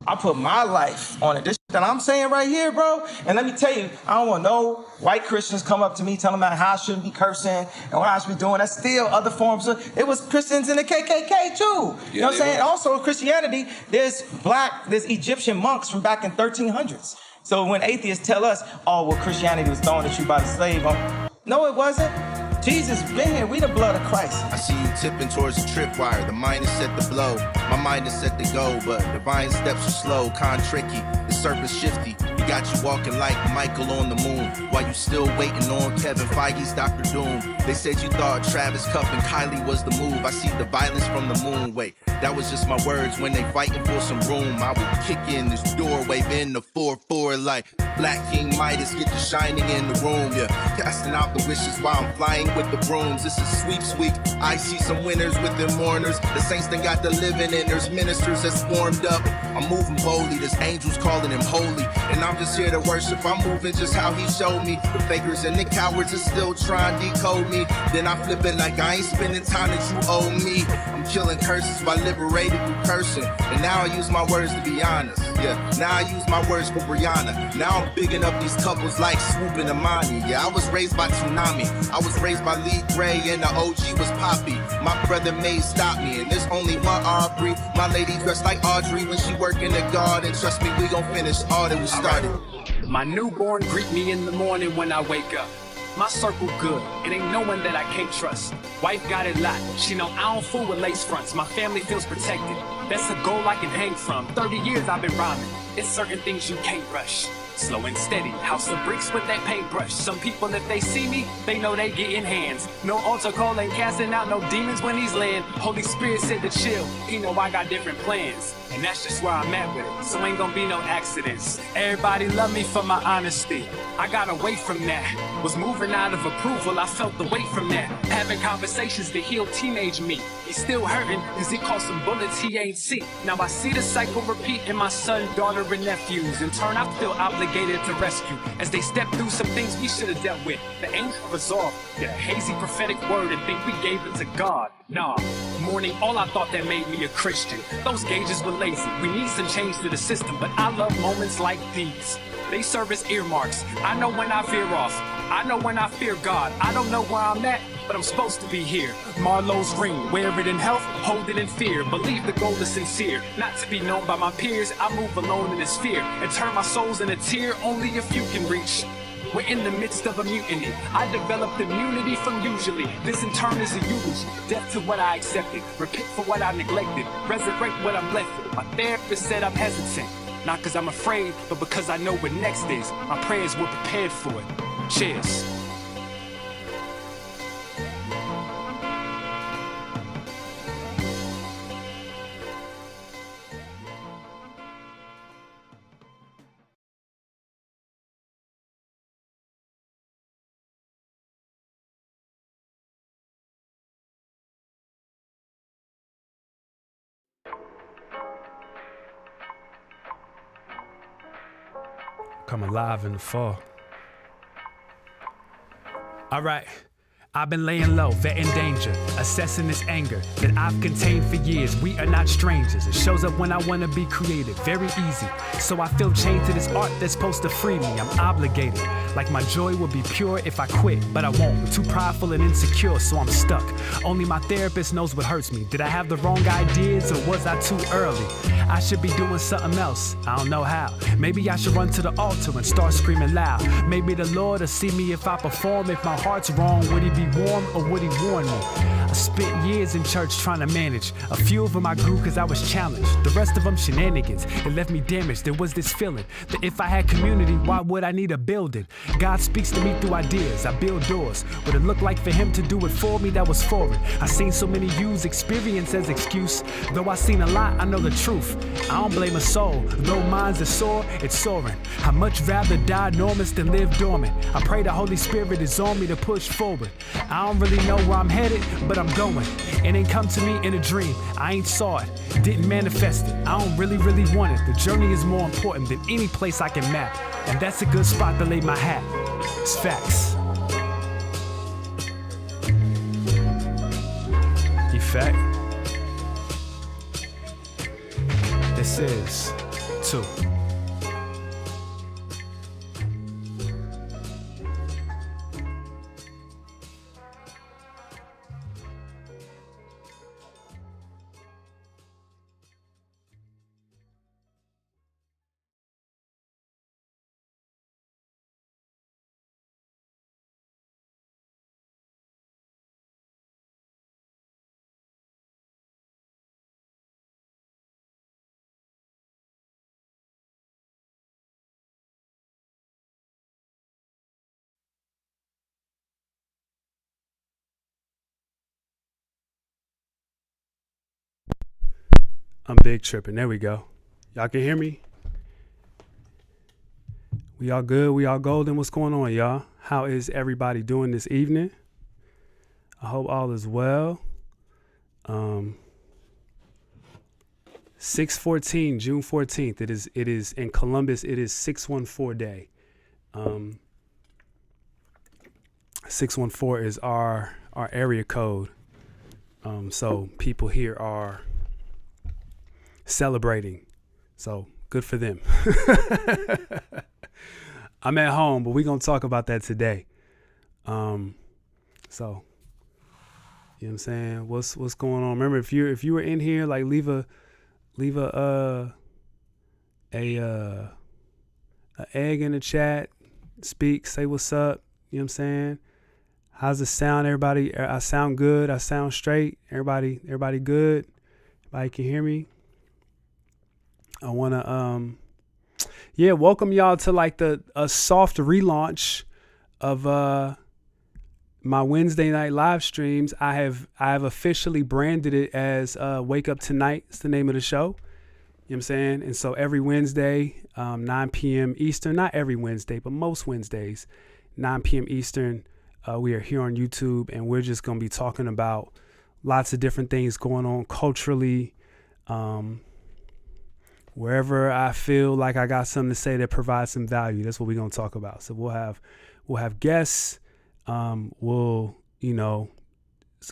I put my life on it. This that I'm saying right here, bro. And let me tell you, I don't want no white Christians come up to me telling me how I shouldn't be cursing and what I should be doing. That's still other forms of, it was Christians in the KKK too. You know what I'm saying? Also Christianity, there's Egyptian monks from back in 1300s. So when atheists tell us, oh, well, Christianity was thrown at you by the slave owner. No, it wasn't. Jesus been here. We the blood of Christ. I see you tipping towards the tripwire. The mind is set to blow. My mind is set to go, but divine steps are slow, tricky. The surface shifty. You got you walking like Michael on the moon, while you still waiting on Kevin Feige's Dr. Doom. They said you thought Travis Cup and Kylie was the move. I see the violence from the moon. Wait, that was just my words when they fighting for some room. I would kick in this doorway, bend the 4-4 like Black King Midas, get the shining in the room. Yeah, casting out the wishes while I'm flying with the brooms. This is sweeps week. I see some winners with them mourners. The saints done got the living in. There's ministers that's warmed up. I'm moving boldly. There's angels calling him holy. And I'm just here to worship. I'm moving just how he showed me. The fakers and the cowards are still trying to decode me. Then I flip it like I ain't spending time that you owe me. I'm killing curses by liberated through cursing. And now I use my words to be honest. Yeah, now I use my words for Brianna. Now I'm bigging up these couples like Swoop and Amani. Yeah, I was raised by Tsunami. I was raised by Lee Gray and the OG was Poppy. My brother May stop me, and there's only one Aubrey. My lady dressed like Audrey when she work in the garden. Trust me, we gon' finish all that we started. My newborn greet me in the morning when I wake up. My circle good, it ain't no one that I can't trust. Wife got it locked, she know I don't fool with lace fronts. My family feels protected, that's a goal I can hang from. 30 years I've been rhyming, it's certain things you can't rush. Slow and steady, house of bricks with that paintbrush. Some people, if they see me, they know they getting hands. No altar call, ain't casting out no demons when he's laying. Holy Spirit said to chill, he know I got different plans. And that's just where I'm at with it, so ain't gonna be no accidents. Everybody love me for my honesty. I got away from that. Was moving out of approval, I felt the weight from that. Having conversations to heal teenage me. He's still hurting, cause he caught some bullets he ain't see. Now I see the cycle repeat in my son, daughter, and nephews. In turn, I feel obligated to rescue. As they step through some things we should have dealt with. The angel resolved, get a hazy prophetic word and think we gave it to God. Nah, mourning all I thought that made me a Christian. Those gauges were lazy, we need some change to the system. But I love moments like these. They serve as earmarks. I know when I veer off. I know when I fear God. I don't know where I'm at, but I'm supposed to be here. Marlowe's ring, wear it in health, hold it in fear. Believe the goal is sincere, not to be known by my peers. I move alone in this fear and turn my souls in a tear only if you can reach. We're in the midst of a mutiny. I developed immunity from usually. This in turn is a eulogy. Death to what I accepted. Repent for what I neglected. Resurrect what I'm left with. My therapist said I'm hesitant. Not because I'm afraid, but because I know what next is. My prayers were prepared for it. Cheers. Come alive in the fall. All right. I've been laying low, vetting danger, assessing this anger that I've contained for years. We are not strangers. It shows up when I want to be creative, very easy. So I feel chained to this art that's supposed to free me. I'm obligated, like my joy would be pure if I quit, but I won't. I'm too prideful and insecure, so I'm stuck. Only my therapist knows what hurts me. Did I have the wrong ideas or was I too early? I should be doing something else, I don't know how. Maybe I should run to the altar and start screaming loud. Maybe the Lord will see me if I perform. If my heart's wrong, would he be warm or would he warn me? I spent years in church trying to manage. A few of them I grew cause I was challenged. The rest of them shenanigans. It left me damaged. There was this feeling that if I had community, why would I need a building? God speaks to me through ideas. I build doors. What it looked like for him to do it for me, that was foreign. I seen so many use experience as excuse. Though I seen a lot, I know the truth. I don't blame a soul. Though mine's are sore, it's soaring. I'd much rather die enormous than live dormant. I pray the Holy Spirit is on me to push forward. I don't really know where I'm headed, but I'm going. It ain't come to me in a dream. I ain't saw it, didn't manifest it. I don't really want it. The journey is more important than any place I can map. And that's a good spot to lay my hat. It's facts. Effect. This is too. I'm big tripping. There we go. Y'all can hear me? We all good? We all golden? What's going on, y'all? How is everybody doing this evening? I hope all is well. 6/14, June 14th. It is in Columbus. It is 614 day. 614 is our area code. So people here are celebrating. So good for them. I'm at home, but we're gonna talk about that today. So you know what I'm saying? What's going on? Remember, if you were in here, like leave a egg in the chat, speak, say what's up. You know what I'm saying? How's the sound, everybody? I sound good. I sound straight. Everybody good. Everybody can hear me. I want to welcome y'all to like a soft relaunch of my Wednesday night live streams. I have officially branded it as Wake Up Tonight. It's the name of the show. You know what I'm saying? And so every Wednesday, 9 p.m. Eastern, not every Wednesday, but most Wednesdays, 9 p.m. Eastern, we are here on YouTube, and we're just going to be talking about lots of different things going on culturally, wherever I feel like I got something to say that provides some value. That's what we're going to talk about. So we'll have guests. It's a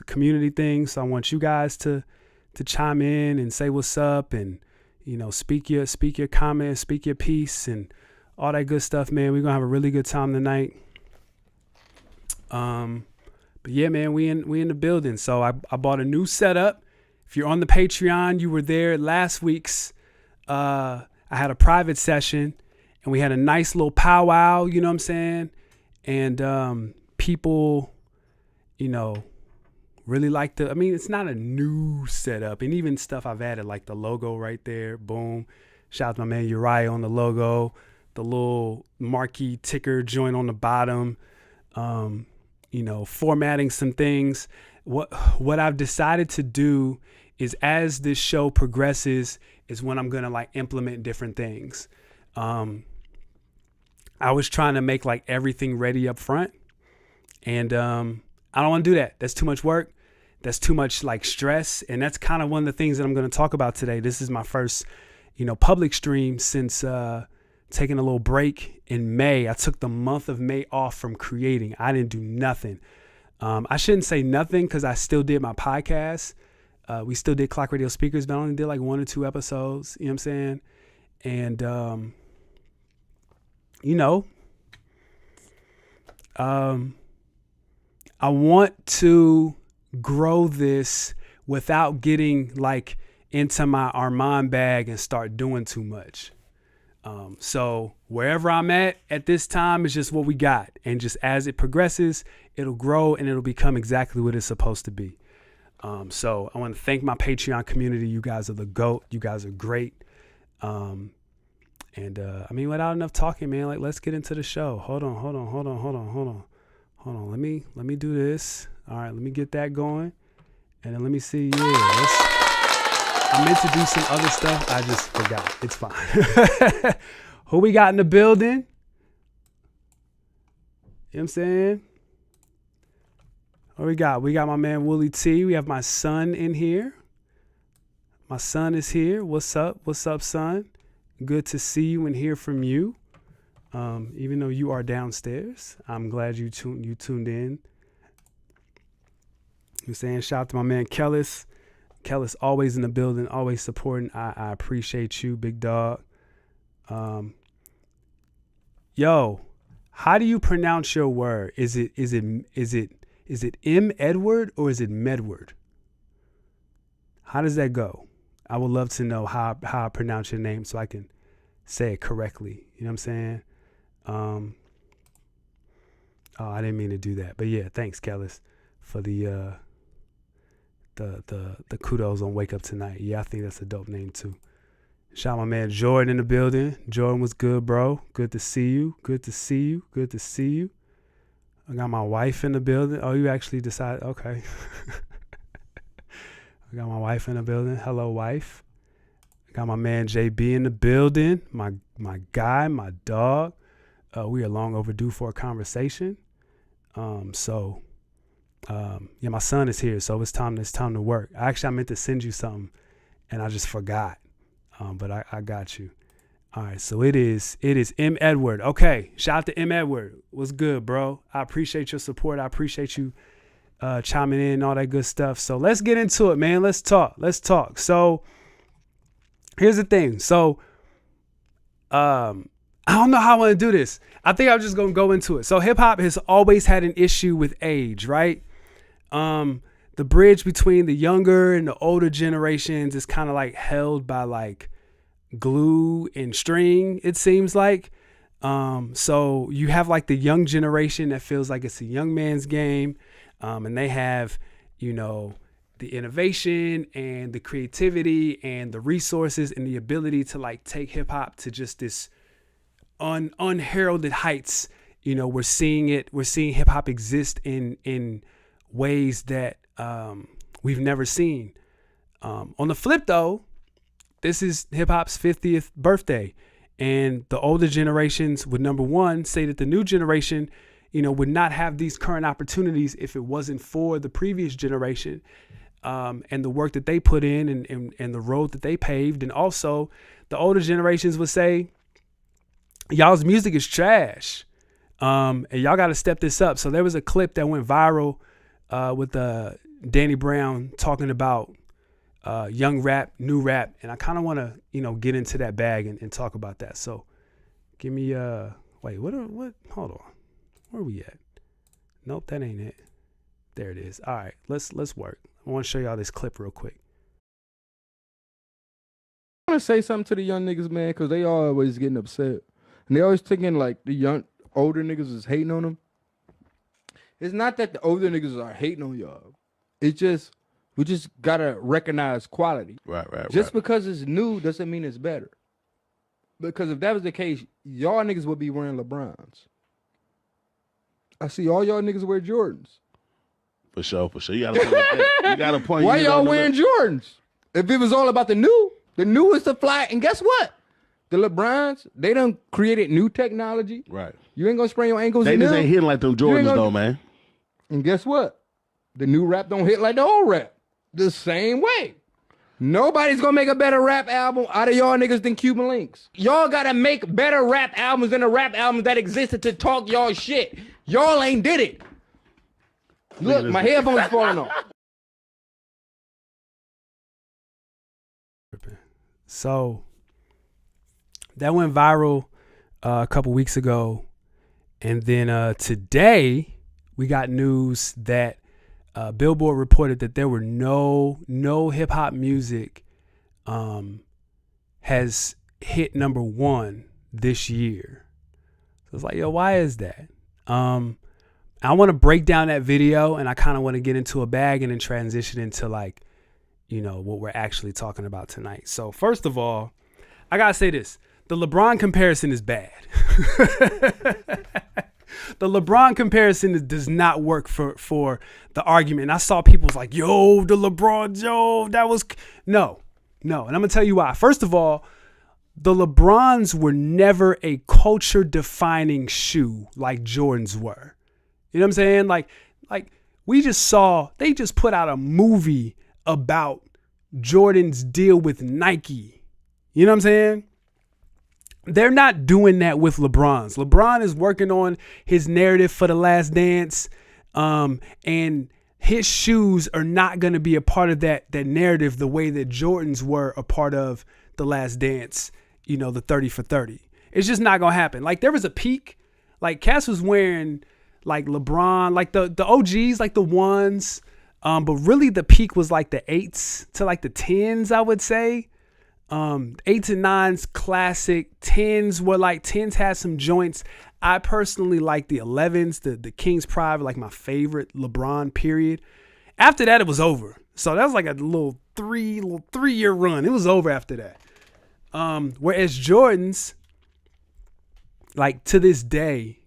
community thing. So I want you guys to chime in and say what's up, and speak your comments, speak your piece, and all that good stuff, man. We're gonna have a really good time tonight. But yeah, man, we in the building. So I bought a new setup. If you're on the Patreon, you were there last week's. I had a private session, and we had a nice little powwow. You know what I'm saying? And people, really like it's not a new setup, and even stuff I've added, like the logo right there, boom. Shout out to my man Uriah on the logo, the little marquee ticker joint on the bottom, formatting some things. What I've decided to do is, as this show progresses, is when I'm gonna like implement different things. I was trying to make like everything ready up front, and I don't want to do that. That's too much work. That's too much like stress. And that's kind of one of the things that I'm going to talk about today. This is my first, public stream since taking a little break in May. I took the month of May off from creating. I didn't do nothing. I shouldn't say nothing, because I still did my podcast. We still did Clock Radio Speakers, but I only did like 1 or 2 episodes. You know what I'm saying? And, I want to grow this without getting like into my Armand bag and start doing too much. So wherever I'm at this time is just what we got. And just as it progresses, it'll grow and it'll become exactly what it's supposed to be. So I want to thank my Patreon community. You guys are the GOAT. You guys are great. Without enough talking, man, like let's get into the show. Hold on. Let me do this. All right, let me get that going. And then let me see. Yeah, I meant to do some other stuff. I just forgot. It's fine. Who we got in the building? You know what I'm saying? What we got? We got my man Wooly T. We have my son in here. My son is here. What's up? What's up, son? Good to see you and hear from you. Even though you are downstairs, I'm glad you tuned in. I'm saying shout out to my man Kellis always in the building, always supporting. I appreciate you, big dog. Yo, how do you pronounce your word? Is it M Edward or is it Medward? How does that go? I would love to know how I pronounce your name so I can say it correctly. You know what I'm saying? Oh, I didn't mean to do that. But yeah, thanks, Kellis, for the kudos on Wake Up Tonight. Yeah, I think that's a dope name too. Shout out my man Jordan in the building. Jordan was good, bro. Good to see you. Good to see you. Good to see you. I got my wife in the building. Oh, you actually decided. Okay. I got my wife in the building. Hello, wife. I got my man JB in the building. My guy, my dog. We are long overdue for a conversation. Yeah, my son is here, so it's time to work. I meant to send you something, and I just forgot. But I got you. All right, so it is M. Edward. Okay, shout out to M. Edward. What's good, bro? I appreciate your support. I appreciate you chiming in and all that good stuff. So let's get into it, man. Let's talk. So here's the thing. So I don't know how I want to do this. I think I'm just going to go into it. So hip hop has always had an issue with age, right? The bridge between the younger and the older generations is kind of like held by like glue and string, it seems like. So you have like the young generation that feels like it's a young man's game. And they have, you know, the innovation and the creativity and the resources and the ability to like take hip hop to just this unheralded heights. You know, we're seeing hip hop exist in ways that we've never seen. On the flip though, this is hip hop's 50th birthday, and the older generations would, number one, say that the new generation, you know, would not have these current opportunities if it wasn't for the previous generation, and the work that they put in and the road that they paved. And also the older generations would say, y'all's music is trash. And y'all got to step this up. So there was a clip that went viral with Danny Brown talking about young rap, new rap. And I kind of want to, you know, get into that bag and talk about that. So give me, wait, what, hold on. Where are we at? Nope, that ain't it. There it is. All right, let's work. I want to show y'all this clip real quick. I want to say something to the young niggas, man, because they always getting upset. And they always thinking like the older niggas is hating on them. It's not that the older niggas are hating on y'all. It's just, we just got to recognize quality. Right. Just because it's new doesn't mean it's better. Because if that was the case, y'all niggas would be wearing LeBrons. I see all y'all niggas wear Jordans. For sure. You got a point. Why y'all wearing Jordans? If it was all about the new is the fly. And guess what? The LeBrons, they done created new technology. Right. You ain't gonna sprain your ankles. They just ain't hitting like them Jordans though, man. And guess what? The new rap don't hit like the old rap. The same way. Nobody's gonna make a better rap album out of y'all niggas than Cuban Links. Y'all gotta make better rap albums than the rap albums that existed to talk y'all shit. Y'all ain't did it. Look, my headphones is falling off. So that went viral a couple weeks ago. And then today we got news that Billboard reported that there were no hip hop music has hit number one this year. So it's like, yo, why is that? I want to break down that video, and I kind of want to get into a bag and then transition into like, you know, what we're actually talking about tonight. So first of all, I gotta say this. The LeBron comparison is bad. The LeBron comparison does not work for the argument. I saw people's like, yo, the LeBron, yo, that was... No. And I'm going to tell you why. First of all, the LeBrons were never a culture-defining shoe like Jordans were. You know what I'm saying? Like we just saw, they just put out a movie about Jordan's deal with Nike. You know what I'm saying? They're not doing that with LeBron's. LeBron is working on his narrative for The Last Dance, and his shoes are not going to be a part of that narrative the way that Jordan's were a part of The Last Dance, the 30 for 30. It's just not gonna happen. Like there was a peak, like Cass was wearing like LeBron, like the OGs, like the ones, but really the peak was like the 8s to like the 10s, I would say. 8s and 9s classic. 10s had some joints. I personally like the 11s, the King's Pride, like my favorite LeBron period. After that, it was over. So that was like a little 3-year run. It was over after that. Whereas Jordans, like to this day,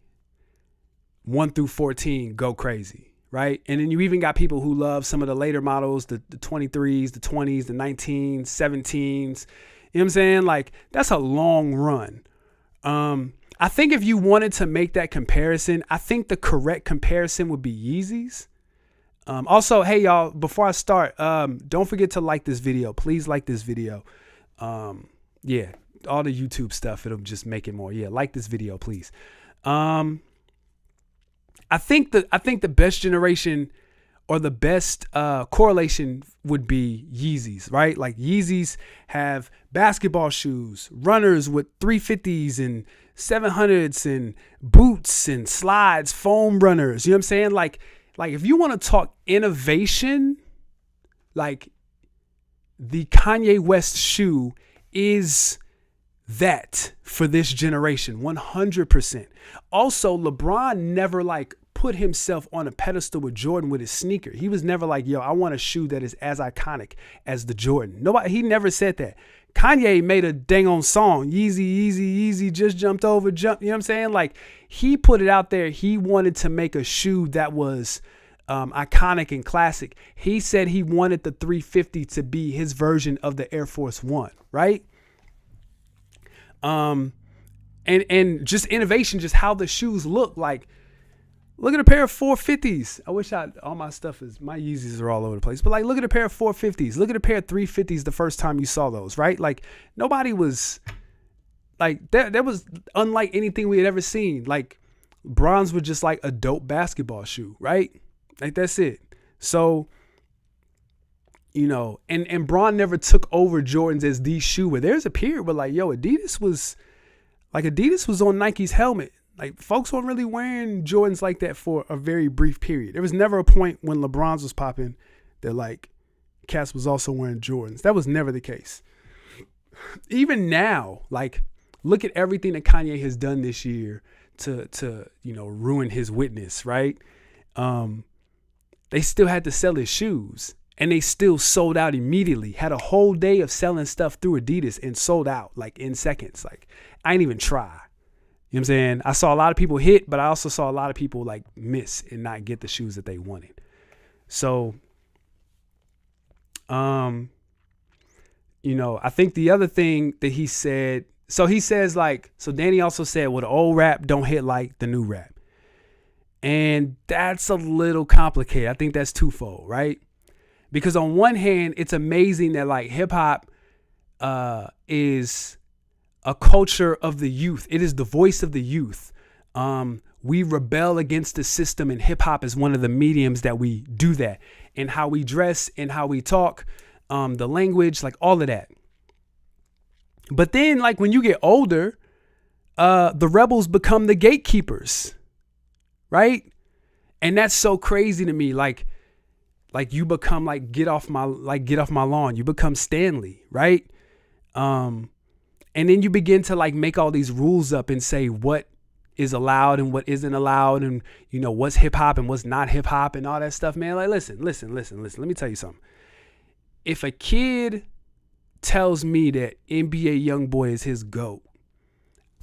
1 through 14 go crazy, right? And then you even got people who love some of the later models, the 23s, the 20s, the 19s, 17s. You know what I'm saying? Like that's a long run. I think if you wanted to make that comparison, I think the correct comparison would be Yeezys. Also, hey y'all, before I start, don't forget to like this video. Please like this video. Yeah, all the YouTube stuff, it'll just make it more. Yeah, like this video, please. I think the best generation or the best correlation would be Yeezys, right? Like Yeezys have basketball shoes, runners with 350s and 700s and boots and slides, foam runners. You know what I'm saying? Like if you want to talk innovation, like the Kanye West shoe is that for this generation, 100%. Also, LeBron never like put himself on a pedestal with Jordan with his sneaker. He was never like, yo, I want a shoe that is as iconic as the Jordan. He never said that. Kanye made a dang on song, Yeezy, Yeezy, Yeezy, just jumped over, you know what I'm saying? Like he put it out there. He wanted to make a shoe that was iconic and classic. He said he wanted the 350 to be his version of the Air Force One, right? And just innovation, just how the shoes look. Like, look at a pair of 450s. I wish all my stuff my Yeezys are all over the place. But like, look at a pair of 450s. Look at a pair of 350s the first time you saw those, right? Like nobody was like, that was unlike anything we had ever seen. Like bronze was just like a dope basketball shoe, right? Like that's it. So, and Bron never took over Jordans as the shoe. Where there's a period where like, yo, Adidas was on Nike's helmet. Like folks weren't really wearing Jordans like that for a very brief period. There was never a point when LeBron's was popping that like Cass was also wearing Jordans. That was never the case. Even now, like look at everything that Kanye has done this year to ruin his witness, right? They still had to sell his shoes and they still sold out immediately. Had a whole day of selling stuff through Adidas and sold out like in seconds. Like I ain't even try. You know what I'm saying? I saw a lot of people hit, but I also saw a lot of people like miss and not get the shoes that they wanted. So, I think the other thing that he said, so he says like, so Danny also said, well, the old rap don't hit like the new rap. And that's a little complicated. I think that's twofold, right? Because on one hand, it's amazing that like hip hop is a culture of the youth. It is the voice of the youth. We rebel against the system, and hip hop is one of the mediums that we do that. And how we dress and how we talk, the language, like all of that. But then like when you get older, the rebels become the gatekeepers. Right? And that's so crazy to me. Like you become like, get off my lawn. You become Stanley, right? And then you begin to like make all these rules up and say what is allowed and what isn't allowed, and what's hip hop and what's not hip hop and all that stuff, man. Like, listen. Let me tell you something. If a kid tells me that NBA YoungBoy is his GOAT,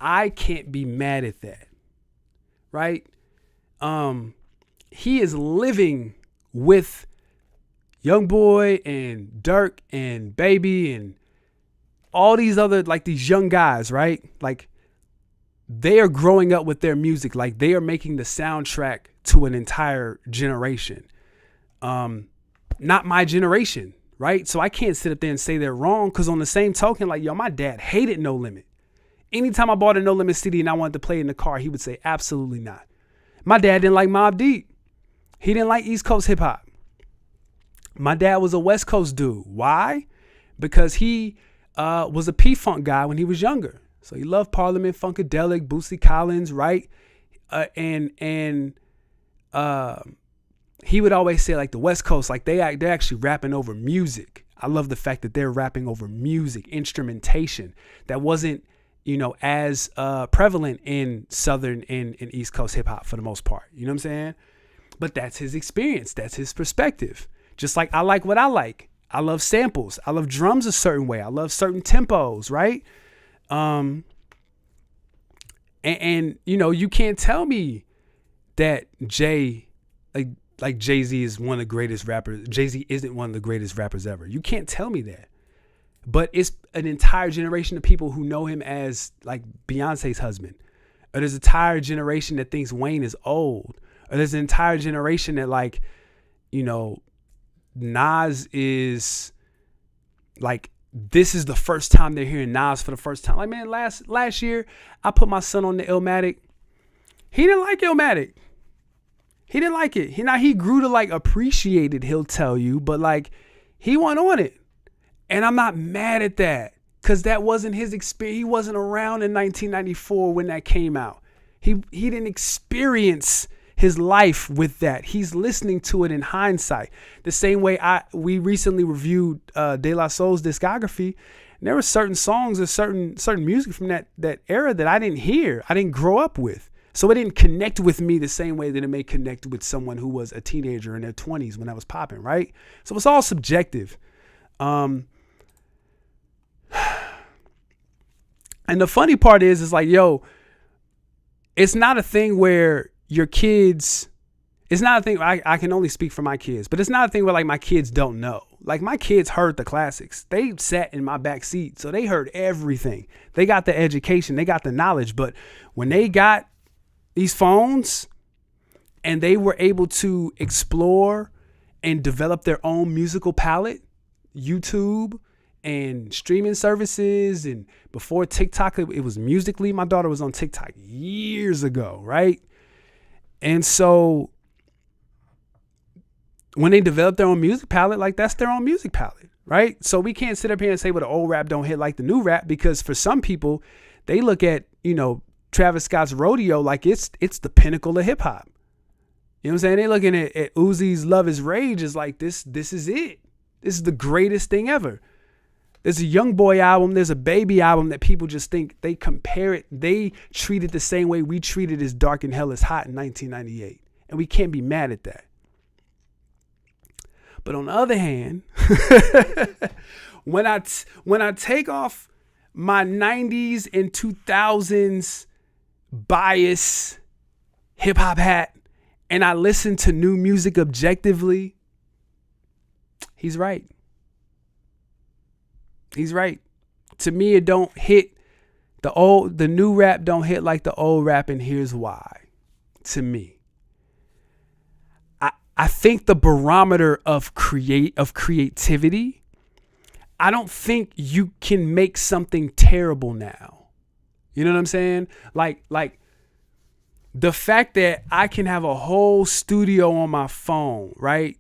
I can't be mad at that, right? He is living with YoungBoy and Dirk and Baby and all these other, like these young guys, right? Like they are growing up with their music. Like they are making the soundtrack to an entire generation. Not my generation, right? So I can't sit up there and say they're wrong, because on the same token, like, yo, my dad hated No Limit. Anytime I bought a No Limit CD and I wanted to play it in the car, he would say, absolutely not. My dad didn't like Mobb Deep. He didn't like East Coast hip hop. My dad was a West Coast dude. Why? Because he was a P-Funk guy when he was younger. So he loved Parliament, Funkadelic, Bootsy Collins, right? And he would always say like the West Coast, like they're actually rapping over music. I love the fact that they're rapping over music, instrumentation that wasn't, as prevalent in Southern and East Coast hip hop for the most part. You know what I'm saying? But that's his experience. That's his perspective. Just like I like what I like. I love samples. I love drums a certain way. I love certain tempos, right? And you can't tell me that like Jay-Z is one of the greatest rappers. Jay-Z isn't one of the greatest rappers ever. You can't tell me that. But it's an entire generation of people who know him as like Beyonce's husband. Or there's an entire generation that thinks Wayne is old. Or there's an entire generation that like, Nas is like, this is the first time they're hearing Nas for the first time. Like, man, last year, I put my son on the Illmatic. He didn't like Illmatic. He didn't like it. He grew to like appreciate it, he'll tell you, but like he wasn't on it. And I'm not mad at that because that wasn't his experience. He wasn't around in 1994 when that came out. He didn't experience his life with that. He's listening to it in hindsight. The same way we recently reviewed De La Soul's discography. And there were certain songs or certain music from that era that I didn't hear. I didn't grow up with. So it didn't connect with me the same way that it may connect with someone who was a teenager in their 20s when that was popping, right? So it's all subjective. And the funny part is like, yo, it's not a thing where your kids, it's not a thing, I can only speak for my kids, but it's not a thing where like my kids don't know. Like my kids heard the classics. They sat in my back seat, so they heard everything. They got the education, they got the knowledge, but when they got these phones and they were able to explore and develop their own musical palette, YouTube and streaming services, and before TikTok, it was Musical.ly. My daughter was on TikTok years ago, right? And so when they develop their own music palette, like that's their own music palette, right? So we can't sit up here and say, well, the old rap don't hit like the new rap, because for some people, they look at, Travis Scott's Rodeo like it's the pinnacle of hip hop. You know what I'm saying? They're looking at Uzi's Love Is Rage is like, this is it. This is the greatest thing ever. There's a Young Boy album. There's a Baby album that people just think they compare it. They treat it the same way we treated as Dark and Hell Is Hot in 1998. And we can't be mad at that. But on the other hand, when I take off my 90s and 2000s bias hip hop hat and I listen to new music objectively, he's right. He's right. To me, it don't hit the new rap don't hit like the old rap, and here's why. To me, I think the barometer of creativity, I don't think you can make something terrible now. You know what I'm saying? Like the fact that I can have a whole studio on my phone, right?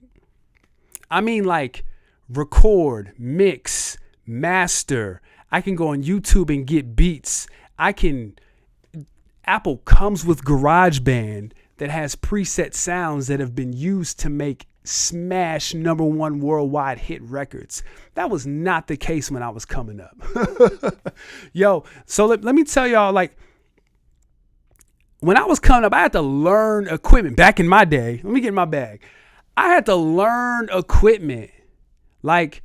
I mean, like record, mix, master. I can go on YouTube and get beats. Apple comes with GarageBand that has preset sounds that have been used to make smash #1 worldwide hit records. That was not the case when I was coming up. Yo, so let me tell y'all, like, when I was coming up, I had to learn equipment. Back in my day, let me get in my bag. I had to learn equipment. Like,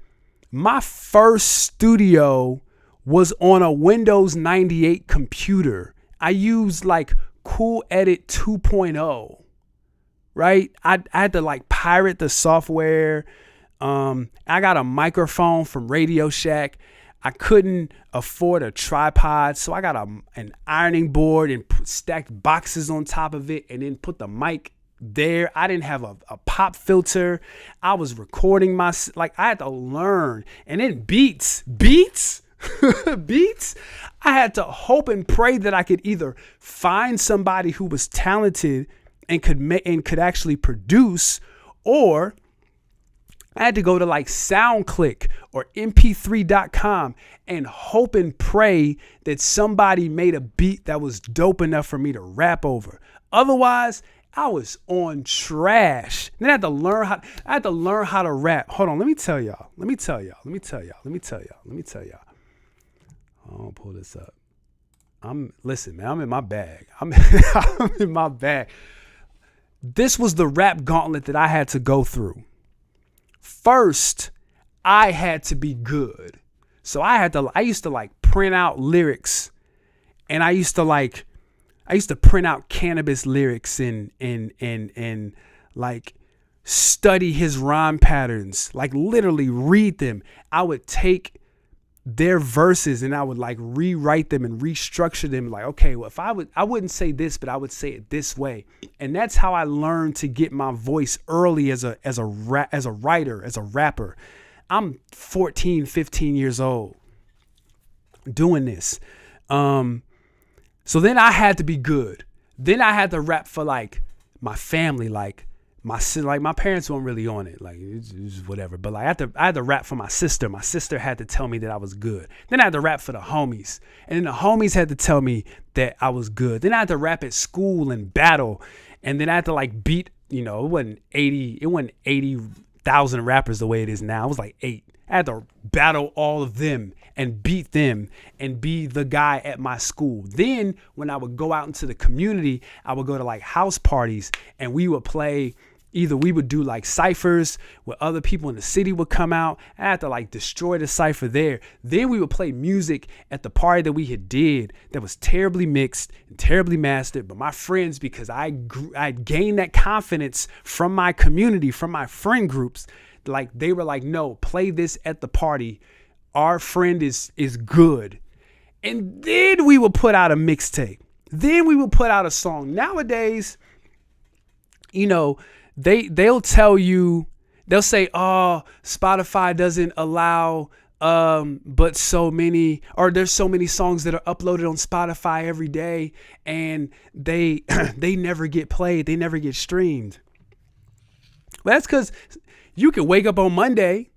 my first studio was on a Windows 98 computer. I used like Cool Edit 2.0. Right? I had to like pirate the software. I got a microphone from Radio Shack. I couldn't afford a tripod, so I got an ironing board and stacked boxes on top of it and then put the mic there. I didn't have a pop filter. I was recording I had to learn. And then beats. Beats. I had to hope and pray that I could either find somebody who was talented and could actually produce, or I had to go to like SoundClick or mp3.com and hope and pray that somebody made a beat that was dope enough for me to rap over. Otherwise, I was on trash. Then I had to learn how to rap. Hold on, let me tell y'all. I'll pull this up. Listen, man, I'm in my bag. I'm in my bag. This was the rap gauntlet that I had to go through. First, I had to be good. So I used to like print out lyrics, and I used to print out Cannabis lyrics and like study his rhyme patterns, like literally read them. I would take their verses and I would like rewrite them and restructure them. Like, okay, well, I wouldn't say this, but I would say it this way. And that's how I learned to get my voice early as a writer, as a rapper. I'm 14, 15 years old doing this. So then I had to be good. Then I had to rap for like my family, like my parents weren't really on it, like it's whatever. But like I had to rap for my sister. My sister had to tell me that I was good. Then I had to rap for the homies, and then the homies had to tell me that I was good. Then I had to rap at school and battle, and then I had to like beat. It wasn't 80,000 rappers the way it is now. It was like 8. I had to battle all of them and beat them and be the guy at my school. Then when I would go out into the community, I would go to like house parties and we would play. Either we would do like ciphers where other people in the city would come out. I had to like destroy the cipher there. Then we would play music at the party that we had did that was terribly mixed and terribly mastered. But my friends, because I gained that confidence from my community, from my friend groups, like they were like, no, play this at the party. Our friend is good. And then we would put out a mixtape. Then we would put out a song. Nowadays, they'll tell you, they'll say, oh, Spotify doesn't allow but so many, or there's so many songs that are uploaded on Spotify every day and they never get played, they never get streamed. Well, that's because you could wake up on Monday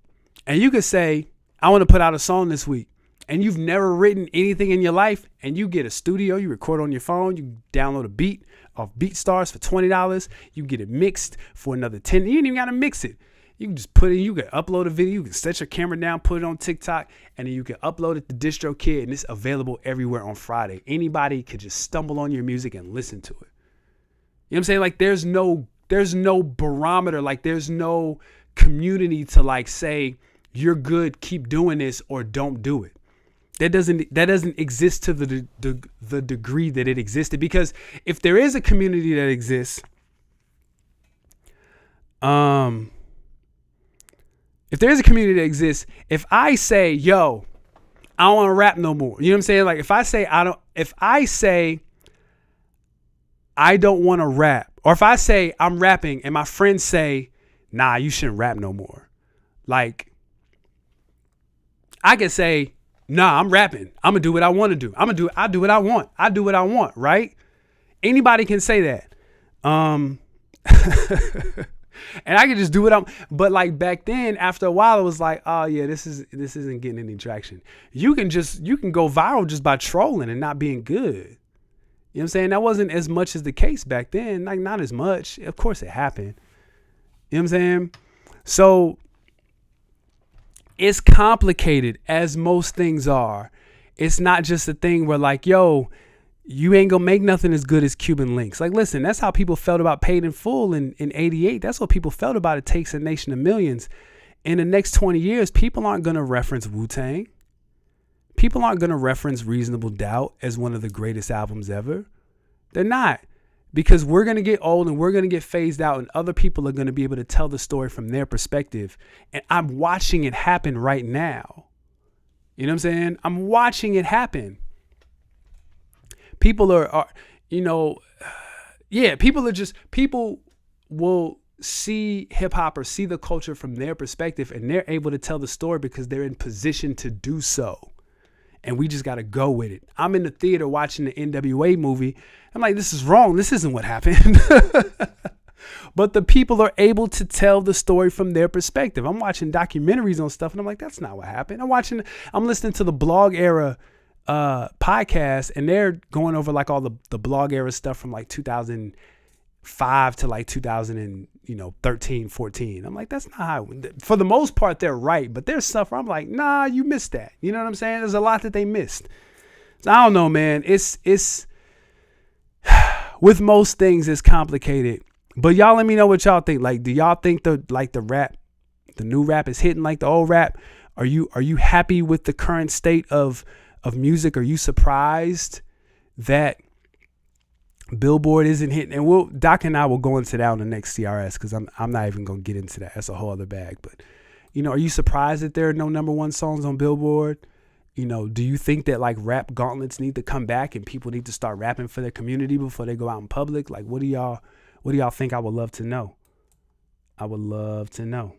and you could say, I want to put out a song this week, and you've never written anything in your life, and you get a studio, you record on your phone, you download a beat off BeatStars for $20, you get it mixed for another $10. You ain't even gotta mix it. You can just put it, you can upload a video, you can set your camera down, put it on TikTok, and then you can upload it to DistroKid, and it's available everywhere on Friday. Anybody could just stumble on your music and listen to it. You know what I'm saying? Like there's no barometer, like there's no community to like say, you're good, keep doing this, or don't do it. That doesn't exist to the degree that it existed, because if there is a community that exists, if I say, yo, I don't want to rap no more, you know what I'm saying? Like if I say I don't want to rap, or if I say I'm rapping and my friends say, nah, you shouldn't rap no more. Like I can say, nah, I'm rapping. I'm going to do what I want to do. I do what I want. I do what I want, right? Anybody can say that. And I can just do what but like back then, after a while, it was like, oh yeah, this isn't getting any traction. You can go viral just by trolling and not being good. You know what I'm saying? That wasn't as much as the case back then. Like not as much. Of course it happened. You know what I'm saying? So it's complicated, as most things are. It's not just a thing where like, yo, you ain't gonna make nothing as good as Cuban Links. Like, listen, that's how people felt about Paid in Full in 88. That's what people felt about It Takes a Nation of Millions. In the next 20 years, people aren't gonna reference Wu-Tang. People aren't gonna reference Reasonable Doubt as one of the greatest albums ever. They're not. Because we're going to get old and we're going to get phased out, and other people are going to be able to tell the story from their perspective. And I'm watching it happen right now. You know what I'm saying? I'm watching it happen. People people will see hip hop or see the culture from their perspective, and they're able to tell the story because they're in position to do so. And we just got to go with it. I'm in the theater watching the NWA movie. I'm like, this is wrong. This isn't what happened. But the people are able to tell the story from their perspective. I'm watching documentaries on stuff and I'm like, that's not what happened. I'm listening to the Blog Era podcast, and they're going over like all the Blog Era stuff from like 2005 to like 2013, 14. I'm like, that's not how, for the most part, they're right. But there's stuff where I'm like, nah, you missed that. You know what I'm saying? There's a lot that they missed. So I don't know, man. It's with most things, it's complicated. But y'all let me know what y'all think. Like, do y'all think the new rap is hitting like the old rap? Are you happy with the current state of music? Are you surprised that Billboard isn't hitting? And Doc and I will go into that on the next CRS, because I'm not even gonna get into that. That's a whole other bag. But are you surprised that there are no number one songs on Billboard? Do you think that like rap gauntlets need to come back and people need to start rapping for their community before they go out in public? Like, what do y'all think? I would love to know. I would love to know.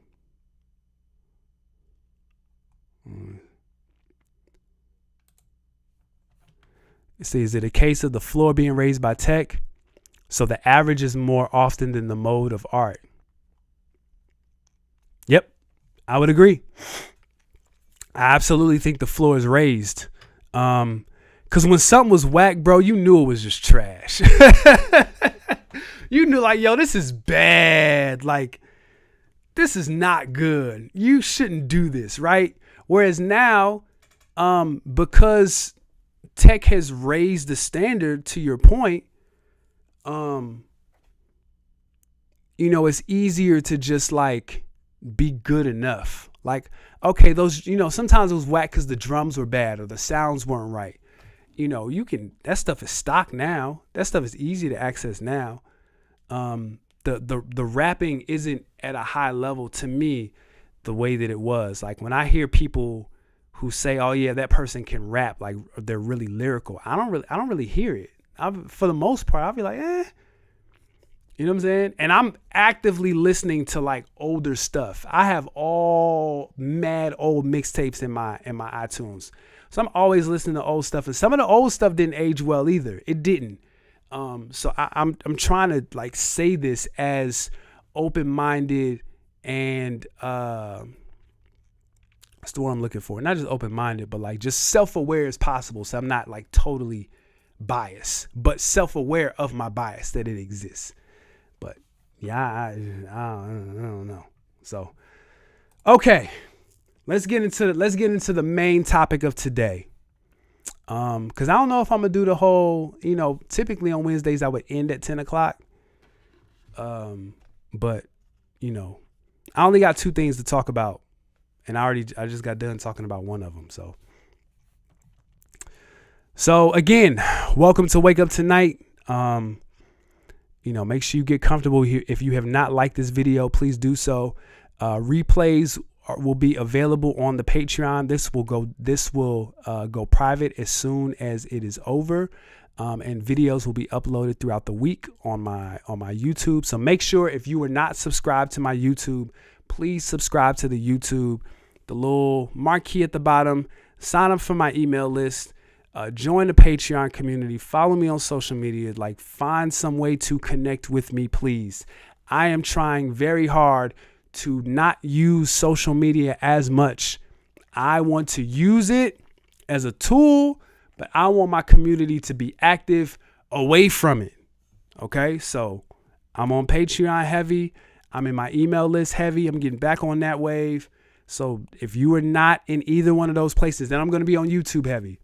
See, is it a case of the floor being raised by tech? So the average is more often than the mode of art. Yep, I would agree. I absolutely think the floor is raised. Because when something was whack, bro, you knew it was just trash. You knew like, yo, this is bad. Like, this is not good. You shouldn't do this, right? Whereas now, because tech has raised the standard, to your point, it's easier to just like be good enough. Like, okay, those, sometimes it was whack because the drums were bad or the sounds weren't right. That stuff is stock now. That stuff is easy to access now. The rapping isn't at a high level to me the way that it was. Like, when I hear people who say, oh yeah, that person can rap, like they're really lyrical, I don't really hear it. For the most part, I'll be like, you know what I'm saying? And I'm actively listening to like older stuff. I have all mad old mixtapes in my iTunes. So I'm always listening to old stuff, and some of the old stuff didn't age well either. It didn't. So I'm trying to like say this as open-minded and that's the word I'm looking for. Not just open-minded, but like just self-aware as possible. So I'm not like totally biased, but self-aware of my bias that it exists. But yeah, I don't know. So okay, let's get into the main topic of today. Because I don't know if I'm gonna do the whole, typically on Wednesdays I would end at 10 o'clock. But I only got two things to talk about, and I just got done talking about one of them. So again, welcome to Wake Up Tonight. Make sure you get comfortable here. If you have not liked this video, please do so. Replays will be available on the Patreon. This will go private as soon as it is over, and videos will be uploaded throughout the week on my YouTube. So make sure, if you are not subscribed to my YouTube, please subscribe to the YouTube. The little marquee at the bottom. Sign up for my email list. Join the Patreon community. Follow me on social media. Like, find some way to connect with me, please. I am trying very hard to not use social media as much. I want to use it as a tool, but I want my community to be active away from it. Okay, so I'm on Patreon heavy. I'm in my email list heavy. I'm getting back on that wave. So if you are not in either one of those places, then I'm going to be on YouTube heavy.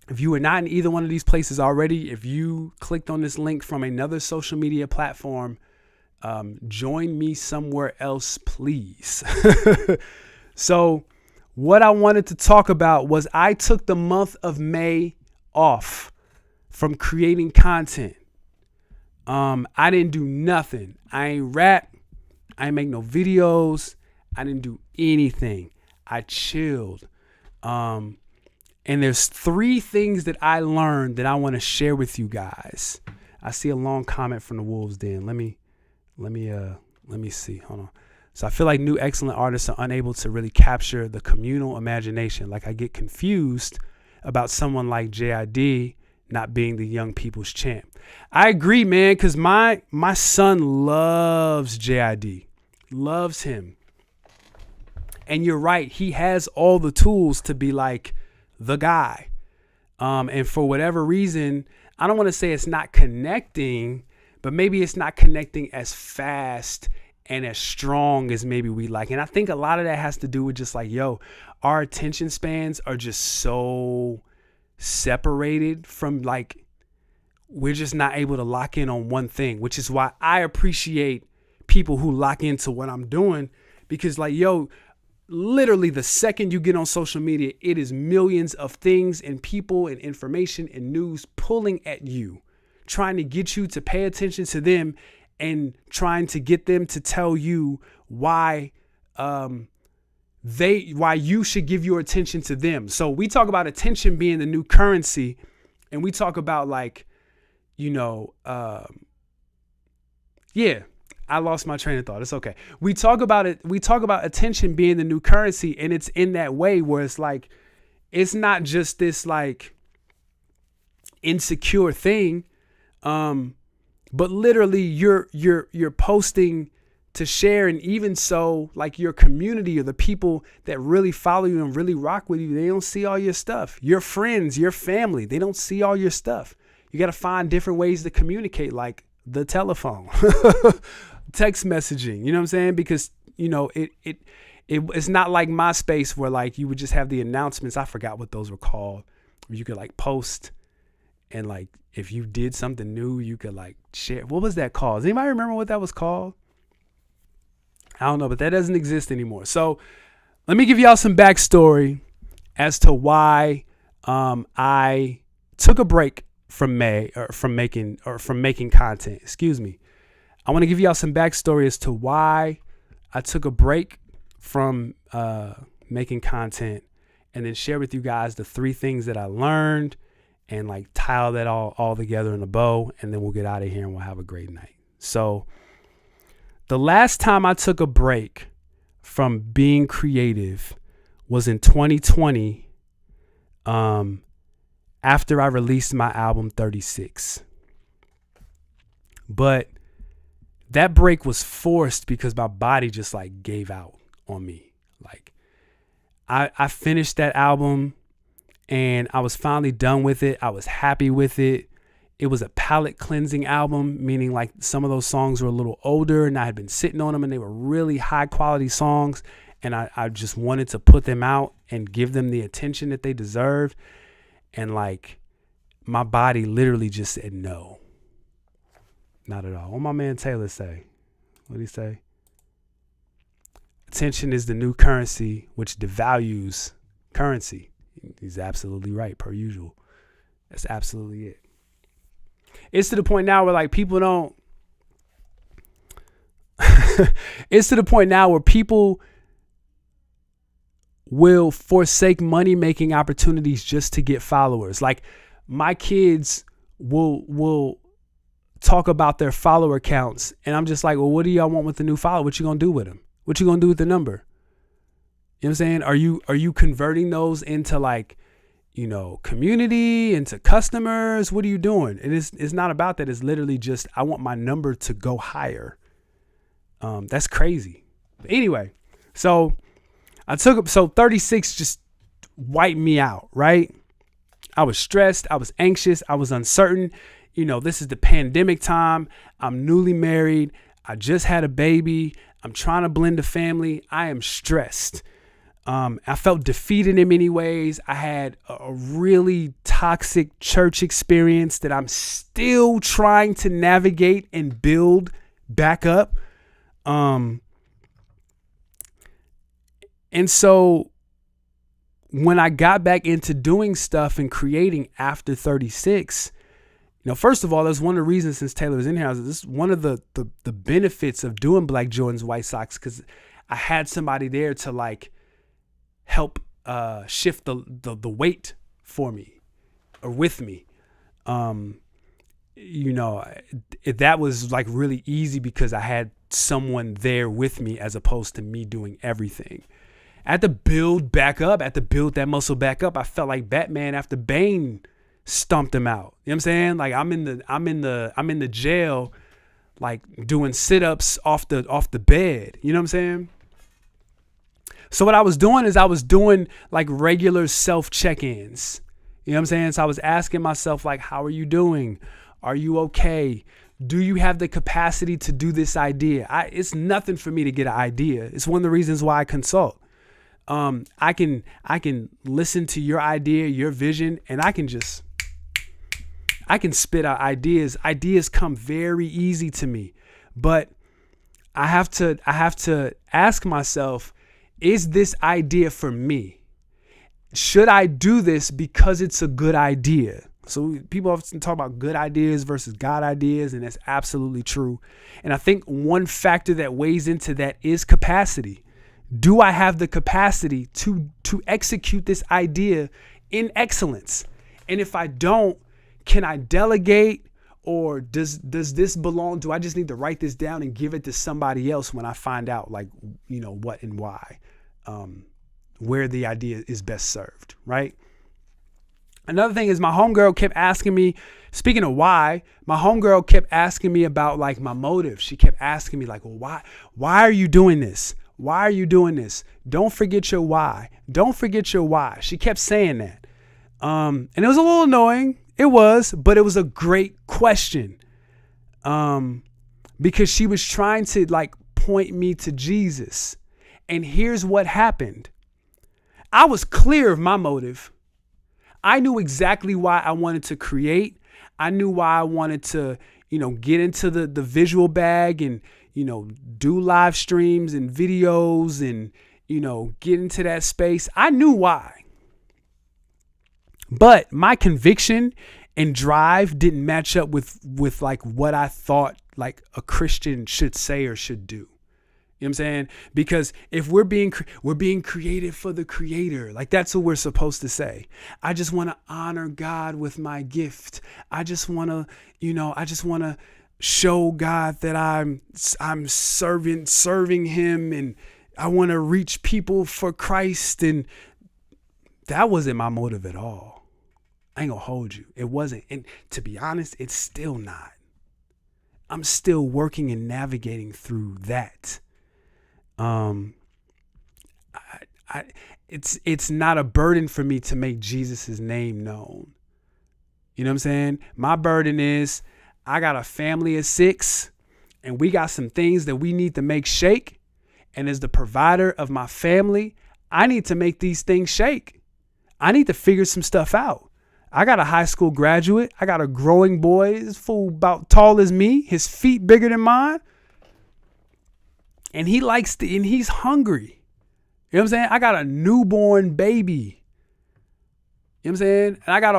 If you are not in either one of these places already, if you clicked on this link from another social media platform, join me somewhere else, please. So what I wanted to talk about was I took the month of May off from creating content. I didn't do nothing. I ain't rap. I ain't make no videos. I didn't do anything. I chilled. And there's 3 things that I learned that I want to share with you guys. I see a long comment from the Wolves Den. Let me see. Hold on. So I feel like new excellent artists are unable to really capture the communal imagination. Like, I get confused about someone like JID not being the young people's champ. I agree, man, because my son loves JID, loves him. And you're right, he has all the tools to be like the guy. And for whatever reason, I don't want to say it's not connecting, but maybe it's not connecting as fast and as strong as maybe we like. And I think a lot of that has to do with just like, yo, our attention spans are just so separated from like, we're just not able to lock in on one thing, which is why I appreciate people who lock into what I'm doing, because like, yo, literally the second you get on social media, it is millions of things and people and information and news pulling at you, trying to get you to pay attention to them and trying to get them to tell you why why you should give your attention to them. So we talk about attention being the new currency, and we talk about like, you know, I lost my train of thought. It's okay. We talk about it. We talk about attention being the new currency, and it's in that way where it's like, it's not just this like insecure thing, but literally you're posting to share, and even so, like your community or the people that really follow you and really rock with you, they don't see all your stuff. Your friends, your family, they don't see all your stuff. You got to find different ways to communicate, like the telephone, text messaging, you know what I'm saying? Because, you know, it's not like MySpace where like you would just have the announcements. I forgot what those were called. Where you could like post and like if you did something new, you could like share. What was that called? Does anybody remember what that was called? I don't know, but that doesn't exist anymore. So let me give y'all some backstory as to why I took a break from making content. Excuse me. I want to give y'all some backstory as to why I took a break from making content, and then share with you guys the 3 things that I learned and like tile that all together in a bow, and then we'll get out of here and we'll have a great night. So the last time I took a break from being creative was in 2020, after I released my album 36. But that break was forced because my body just like gave out on me. Like I finished that album and I was finally done with it. I was happy with it. It was a palate cleansing album, meaning like some of those songs were a little older and I had been sitting on them and they were really high quality songs. And I just wanted to put them out and give them the attention that they deserved. And like my body literally just said no. Not at all. What my man Taylor say? What did he say? Attention is the new currency, which devalues currency. He's absolutely right, per usual. That's absolutely it. It's to the point now where like people don't. It's to the point now where people will forsake money making opportunities just to get followers. Like my kids will talk about their follower counts, and I'm just like, well, what do y'all want with the new follower? What you gonna do with them? What you gonna do with the number? You know what I'm saying? Are you converting those into like, you know, community, into customers? What are you doing? And it's not about that. It's literally just, I want my number to go higher. That's crazy. But anyway, so 36 just wiped me out, right? I was stressed. I was anxious. I was uncertain. You know, this is the pandemic time. I'm newly married. I just had a baby. I'm trying to blend a family. I am stressed. I felt defeated in many ways. I had a really toxic church experience that I'm still trying to navigate and build back up. And so when I got back into doing stuff and creating after 36, you know, first of all, that's one of the reasons, since Taylor was in here, this is one of the benefits of doing Black Jordan's White Sox, because I had somebody there to like help shift the weight for me or with me. You know, that was like really easy because I had someone there with me as opposed to me doing everything. I had to build back up, I had to build that muscle back up. I felt like Batman after Bane stomped him out. You know what I'm saying? Like I'm in the jail, like doing sit-ups off the bed. You know what I'm saying? So what I was doing is I was doing like regular self check-ins. You know what I'm saying? So I was asking myself, like, how are you doing? Are you okay? Do you have the capacity to do this idea? It's nothing for me to get an idea. It's one of the reasons why I consult. I can listen to your idea, your vision, and I can spit out ideas. Ideas come very easy to me, but I have to ask myself, is this idea for me? Should I do this because it's a good idea? So people often talk about good ideas versus God ideas, and that's absolutely true. And I think one factor that weighs into that is capacity. Do I have the capacity to execute this idea in excellence? And if I don't, can I delegate, or does this belong? Do I just need to write this down and give it to somebody else when I find out, like, you know, what and why, where the idea is best served, right? Another thing is my homegirl kept asking me, speaking of why, my homegirl kept asking me about like my motive. She kept asking me like, well, why are you doing this? Why are you doing this? Don't forget your why. Don't forget your why. She kept saying that. And it was a little annoying. It was, but it was a great question. Because she was trying to like point me to Jesus. And here's what happened. I was clear of my motive. I knew exactly why I wanted to create. I knew why I wanted to, you know, get into the visual bag and, you know, do live streams and videos and, you know, get into that space. I knew why. But my conviction and drive didn't match up with like what I thought like a Christian should say or should do. You know what I'm saying? Because if we're being created for the creator, like that's what we're supposed to say. I just want to honor God with my gift. I just want to, show God that I'm serving him, and I want to reach people for Christ. And that wasn't my motive at all. I ain't gonna hold you. It wasn't. And to be honest, it's still not. I'm still working and navigating through that. It's not a burden for me to make Jesus' name known. You know what I'm saying? My burden is I got a family of 6 and we got some things that we need to make shake. And as the provider of my family, I need to make these things shake. I need to figure some stuff out. I got a high school graduate. I got a growing boy. This fool about tall as me, his feet bigger than mine. And and he's hungry. You know what I'm saying? I got a newborn baby. You know what I'm saying? And I got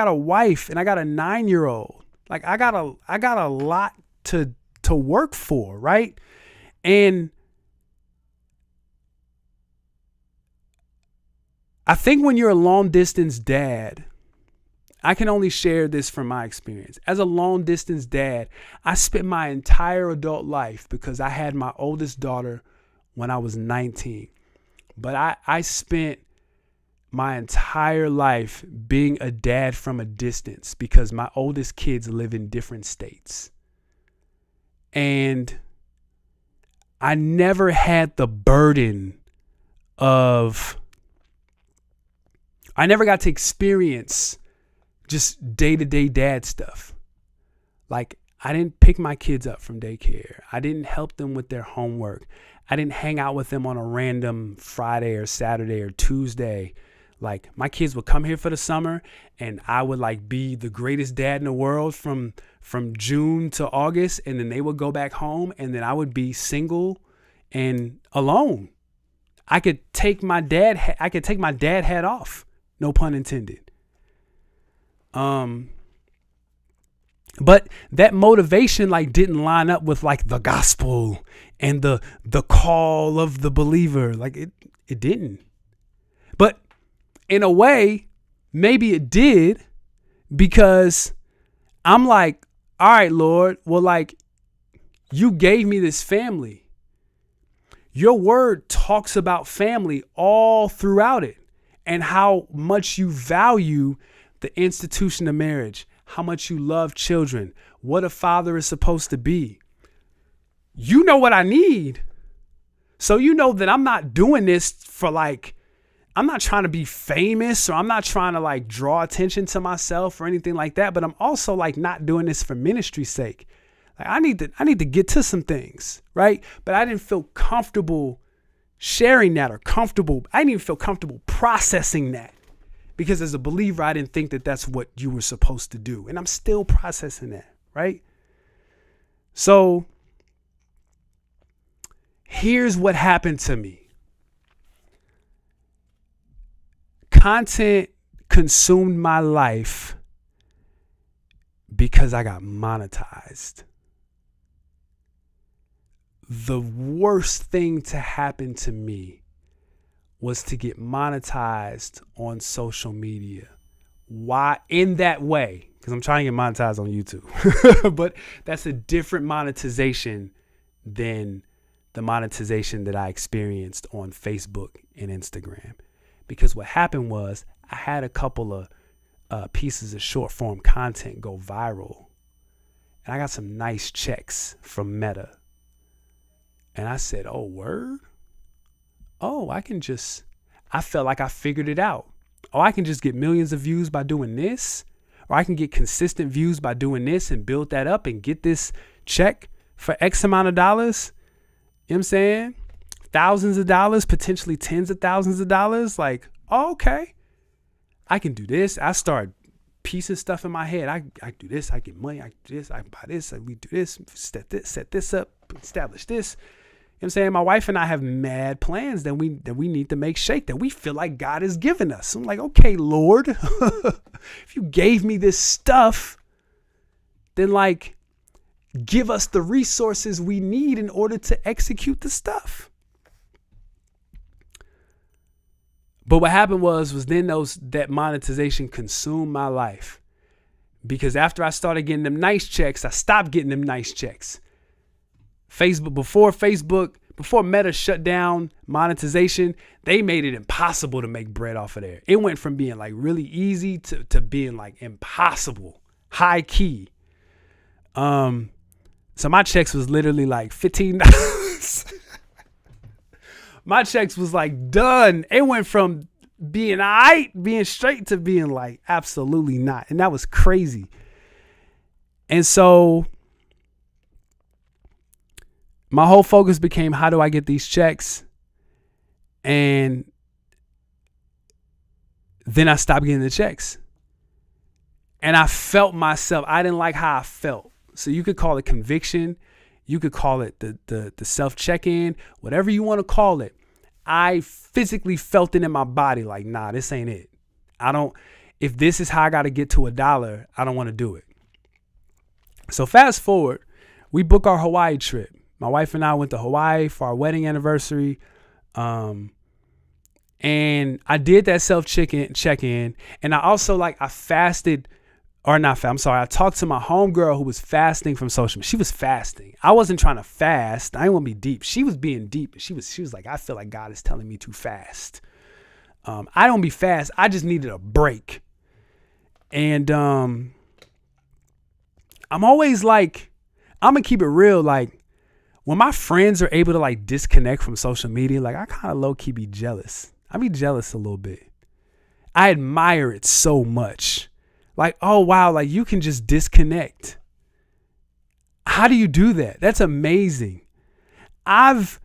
a wife, and I got a 9-year-old. Like I got a lot to work for, right? And I think when you're a long distance dad, I can only share this from my experience. As a long distance dad, I spent my entire adult life, because I had my oldest daughter when I was 19. But I spent my entire life being a dad from a distance, because my oldest kids live in different states. And I never had the burden of, I never got to experience just day-to-day dad stuff. Like, I didn't pick my kids up from daycare. I didn't help them with their homework. I didn't hang out with them on a random Friday or Saturday or Tuesday. Like, my kids would come here for the summer, and I would like be the greatest dad in the world from June to August, and then they would go back home, and then I would be single and alone. I could take my dad hat off. No pun intended. But that motivation like didn't line up with like the gospel and the call of the believer. Like it didn't. But in a way, maybe it did, because I'm like, all right, Lord, well, like, you gave me this family. Your word talks about family all throughout it, and how much you value the institution of marriage, how much you love children, what a father is supposed to be. You know what I need. So you know that I'm not doing this for like, I'm not trying to be famous, or I'm not trying to like draw attention to myself or anything like that. But I'm also like not doing this for ministry's sake. Like I need to get to some things, right? But I didn't feel comfortable sharing that, or I didn't even feel comfortable processing that, because as a believer, I didn't think that that's what you were supposed to do. And I'm still processing that, right? So here's what happened to me. Content consumed my life because I got monetized. The worst thing to happen to me was to get monetized on social media. Why? In that way, because I'm trying to get monetized on YouTube, but that's a different monetization than the monetization that I experienced on Facebook and Instagram. Because what happened was I had a couple of pieces of short form content go viral, and I got some nice checks from Meta. And I said, oh, word? Oh, I felt like I figured it out. Oh, I can just get millions of views by doing this, or I can get consistent views by doing this and build that up and get this check for X amount of dollars. You know what I'm saying? Thousands of dollars, potentially tens of thousands of dollars. Like, oh, okay, I can do this. I start piecing stuff in my head. I do this. I get money. I do this. I buy this. We do this. Set this up. Establish this. You know what I'm saying? My wife and I have mad plans that we need to make shake, that we feel like God has given us. I'm like, okay, Lord, if you gave me this stuff, then like, give us the resources we need in order to execute the stuff. But what happened was then that monetization consumed my life, because after I started getting them nice checks, I stopped getting them nice checks. Before Meta shut down monetization, they made it impossible to make bread off of there. It went from being like really easy to being like impossible, high key. So my checks was literally like $15. My checks was like done. It went from being being straight, to being like absolutely not. And that was crazy. And so my whole focus became, how do I get these checks? And then I stopped getting the checks. And I felt myself, I didn't like how I felt. So you could call it conviction. You could call it the self-check-in, whatever you want to call it. I physically felt it in my body like, nah, this ain't it. If this is how I got to get to $1, I don't want to do it. So fast forward, we book our Hawaii trip. My wife and I went to Hawaii for our wedding anniversary. And I did that check-in. And I also I fasted. Or not, I'm sorry. I talked to my homegirl who was fasting from social media. She was fasting. I wasn't trying to fast. I didn't want to be deep. She was being deep. She was like, I feel like God is telling me to fast. I don't be fast. I just needed a break. And I'm always like, I'm going to keep it real. Like, when my friends are able to like disconnect from social media, like I kind of low key be jealous. I be jealous a little bit. I admire it so much. Like, oh, wow, like you can just disconnect. How do you do that? That's amazing. I've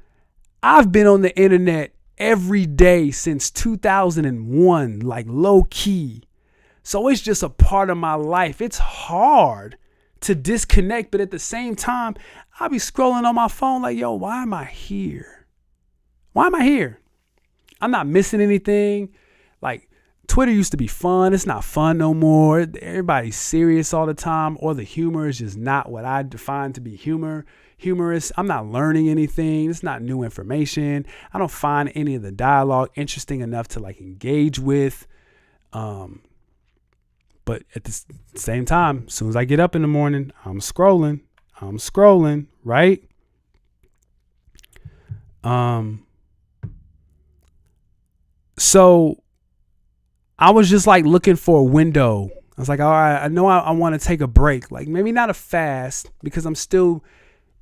been on the internet every day since 2001, like low key. So it's just a part of my life. It's hard to disconnect, but at the same time, I'll be scrolling on my phone like, yo, why am I here? Why am I here? I'm not missing anything. Like, Twitter used to be fun. It's not fun no more. Everybody's serious all the time, or the humor is just not what I define to be humorous. I'm not learning anything. It's not new information. I don't find any of the dialogue interesting enough to like engage with. But at the same time, as soon as I get up in the morning, I'm scrolling, right? So I was just like looking for a window. I was like, all right, I know I want to take a break. Like maybe not a fast because I'm still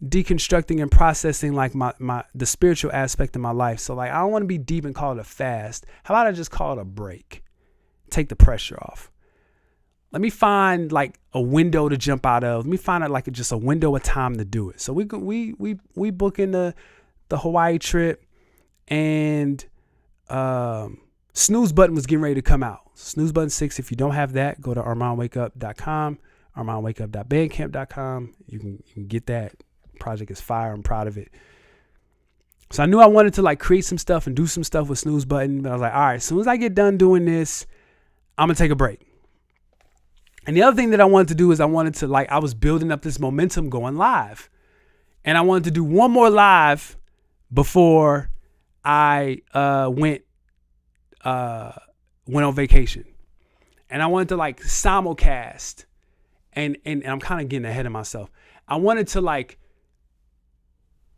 deconstructing and processing like the spiritual aspect of my life. So like I don't want to be deep and call it a fast. How about I just call it a break? Take the pressure off. Let me find like a window to jump out of. Let me find out like just a window of time to do it. So we booking the Hawaii trip, and Snooze Button was getting ready to come out. Snooze Button 6. If you don't have that, go to ArmandWakeUp.com, ArmandWakeUp.bandcamp.com. You can get that. Project is fire. I'm proud of it. So I knew I wanted to like create some stuff and do some stuff with Snooze Button, but I was like, all right, as soon as I get done doing this, I'm gonna take a break. And the other thing that I wanted to do is I was building up this momentum going live, and I wanted to do one more live before I went on vacation. And I wanted to like simulcast, and I'm kind of getting ahead of myself. I wanted to like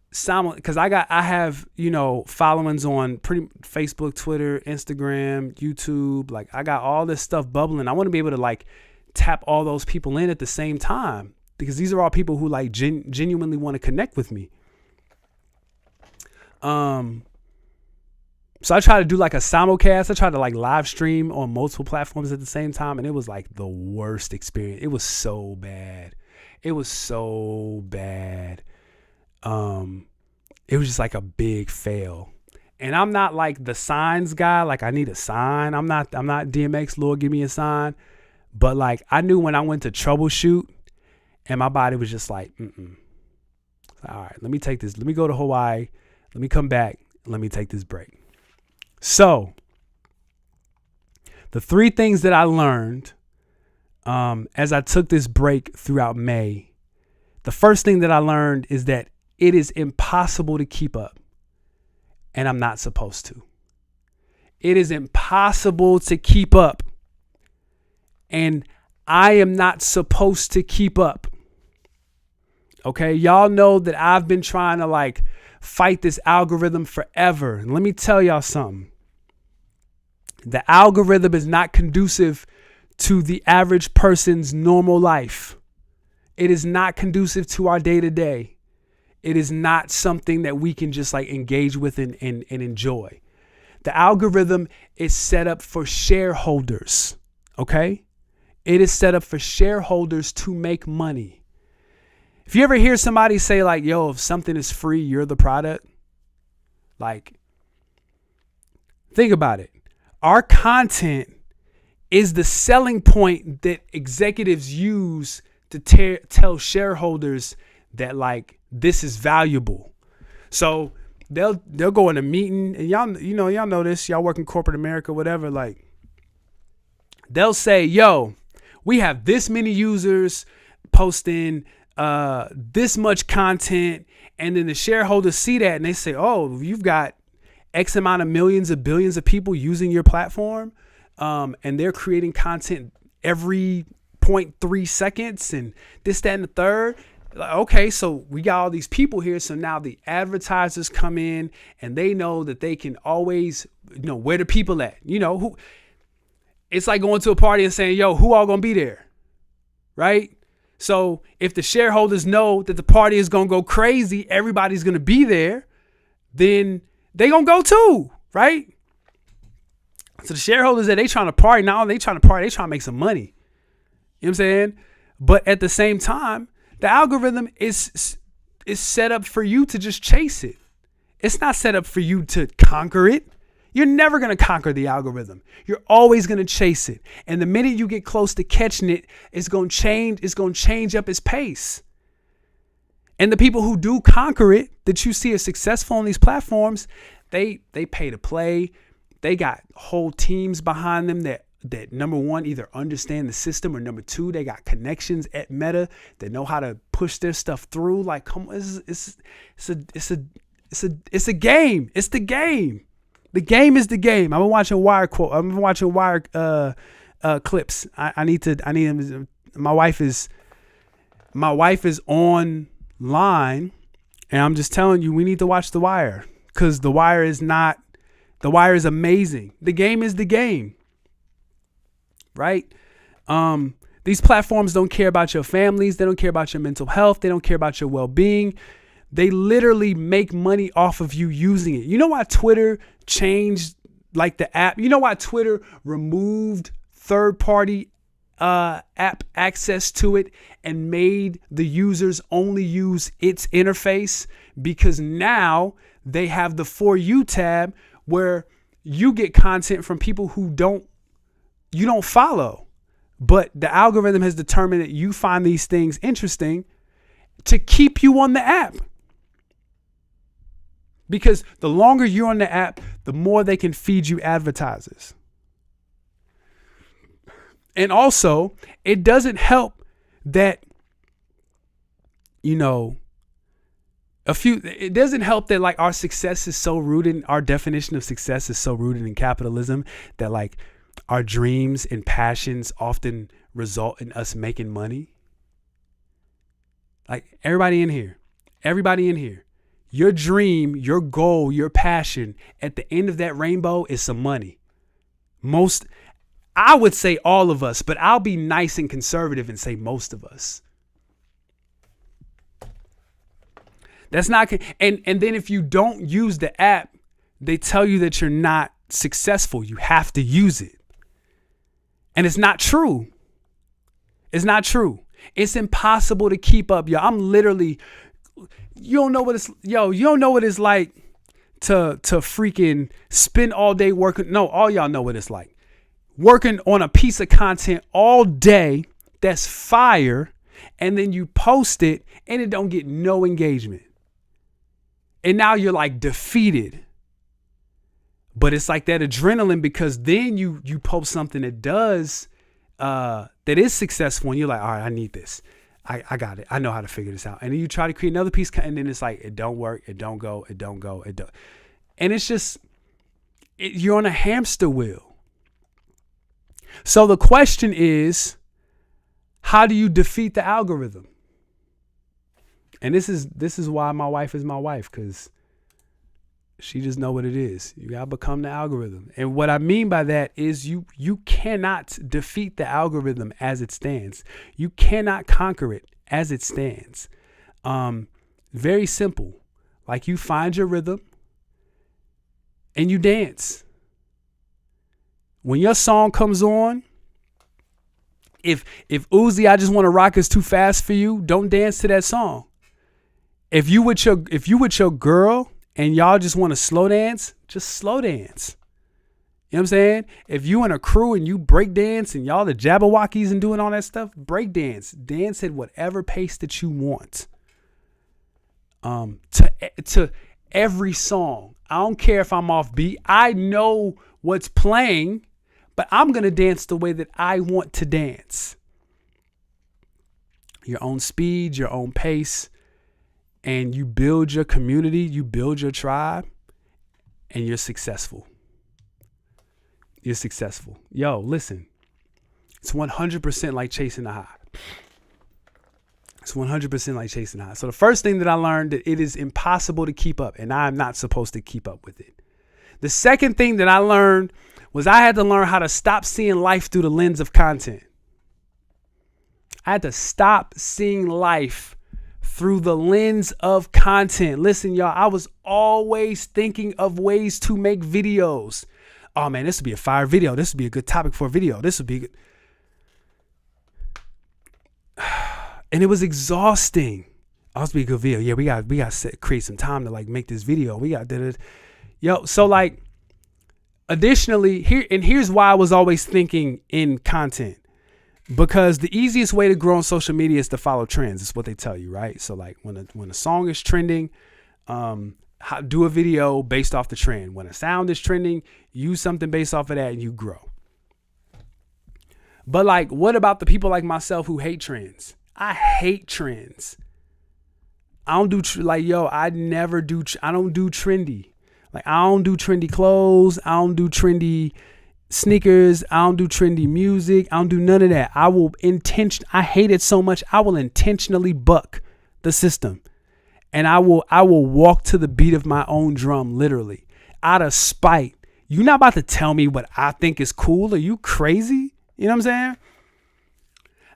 because I have, you know, followings on Facebook, Twitter, Instagram, YouTube. Like I got all this stuff bubbling. I want to be able to like tap all those people in at the same time, because these are all people who like genuinely want to connect with me. So I try to do like a simulcast. I try to like live stream on multiple platforms at the same time, and it was like the worst experience. It was so bad. It was just like a big fail. And I'm not like the signs guy. Like I need a sign. I'm not DMX, Lord, give me a sign. But like I knew when I went to troubleshoot and my body was just like, all right, let me take this. Let me go to Hawaii. Let me come back. Let me take this break. So the 3 things that I learned as I took this break throughout May, the first thing that I learned is that it is impossible to keep up, and I'm not supposed to. It is impossible to keep up, and I am not supposed to keep up. Okay, y'all know that I've been trying to like fight this algorithm forever. And let me tell y'all something. The algorithm is not conducive to the average person's normal life. It is not conducive to our day-to-day. It is not something that we can just like engage with and enjoy. The algorithm is set up for shareholders. Okay? It is set up for shareholders to make money. If you ever hear somebody say like, yo, if something is free, you're the product. Like, think about it. Our content is the selling point that executives use to tell shareholders that like this is valuable. So they'll go in a meeting, and y'all know this, y'all work in corporate America, whatever, like they'll say, yo, we have this many users posting this much content, and then the shareholders see that and they say, oh, you've got X amount of millions of billions of people using your platform, and they're creating content every 0.3 seconds and this, that, and the third. Okay, so we got all these people here. So now the advertisers come in and they know that they can always, where the people at, who. It's like going to a party and saying, yo, who all gonna be there? Right? So if the shareholders know that the party is gonna go crazy, everybody's gonna be there, then they gonna go too, right? So the shareholders that they trying to party, not only they trying to party, they trying to make some money. You know what I'm saying? But at the same time, the algorithm is set up for you to just chase it. It's not set up for you to conquer it. You're never going to conquer the algorithm. You're always going to chase it. And the minute you get close to catching it, it's going to change. It's going to change up its pace. And the people who do conquer it, that you see are successful on these platforms, they pay to play. They got whole teams behind them that number one, either understand the system, or number two, they got connections at Meta that know how to push their stuff through. Like, come on, it's a game. It's the game. The game is the game. I've been watching Wire clips. I need my wife is online, and I'm just telling you, we need to watch The Wire, because The Wire is amazing. The game is the game. right? These platforms don't care about your families. They don't care about your mental health. They don't care about your well-being. They literally make money off of you using it. You know why Twitter changed like the app? You know why Twitter removed third-party app access to it and made the users only use its interface? Because now they have the For You tab where you get content from people who you don't follow. But the algorithm has determined that you find these things interesting to keep you on the app. Because the longer you're on the app, the more they can feed you advertisers. And also, it doesn't help that, it doesn't help that like our success is so rooted, our definition of success is so rooted in capitalism that like our dreams and passions often result in us making money. Like everybody in here, your dream, your goal, your passion at the end of that rainbow is some money. I would say all of us, but I'll be nice and conservative and say most of us. That's not, and then if you don't use the app, they tell you that you're not successful. You have to use it. And it's not true. It's not true. It's impossible to keep up, yo. I'm literally, you don't know what it's like to freaking spend all day working. No, all y'all know what it's like. Working on a piece of content all day that's fire, and then you post it and it don't get no engagement. And now you're like defeated. But it's like that adrenaline, because then you post something that does, that is successful, and you're like, all right, I need this. I got it. I know how to figure this out. And then you try to create another piece, and then it's like, it don't work. It don't go. And it's just, you're on a hamster wheel. So the question is, how do you defeat the algorithm? And this is why my wife is my wife, because she just know what it is. You gotta become the algorithm. And what I mean by that is you cannot defeat the algorithm as it stands. You cannot conquer it as it stands. Very simple. Like, you find your rhythm and you dance. When your song comes on, if Uzi, I Just Want to Rock is too fast for you, don't dance to that song. If you with your girl and y'all just want to slow dance, just slow dance. You know what I'm saying? If you in a crew and you break dance and y'all the Jabberwockies and doing all that stuff, break dance. Dance at whatever pace that you want. To every song. I don't care if I'm off beat. I know what's playing, but I'm going to dance the way that I want to dance. Your own speed, your own pace. And you build your community, you build your tribe, and you're successful. You're successful. Yo, listen. It's 100% like chasing the high. It's 100% like chasing the high. So the first thing that I learned, that it is impossible to keep up, and I'm not supposed to keep up with it. The second thing that I learned was I had to learn how to stop seeing life through the lens of content. I had to stop seeing life through the lens of content. Listen, y'all, I was always thinking of ways to make videos. Oh man, this would be a fire video. This would be a good topic for a video. This would be good. And it was exhausting. Oh, this would be a good video. Yeah, we got create some time to like make this video. We got that. Yo, so like, additionally, here's why I was always thinking in content. Because the easiest way to grow on social media is to follow trends. It's what they tell you, right? So like when a song is trending, do a video based off the trend. When a sound is trending, use something based off of that and you grow. But like, what about the people like myself who hate trends? I hate trends. I don't do I don't do trendy. Like, I don't do trendy clothes. I don't do trendy sneakers. I don't do trendy music. I don't do none of that. I hate it so much. I will intentionally buck the system, and I will walk to the beat of my own drum, literally out of spite. You're not about to tell me what I think is cool. Are you crazy? You know what I'm saying?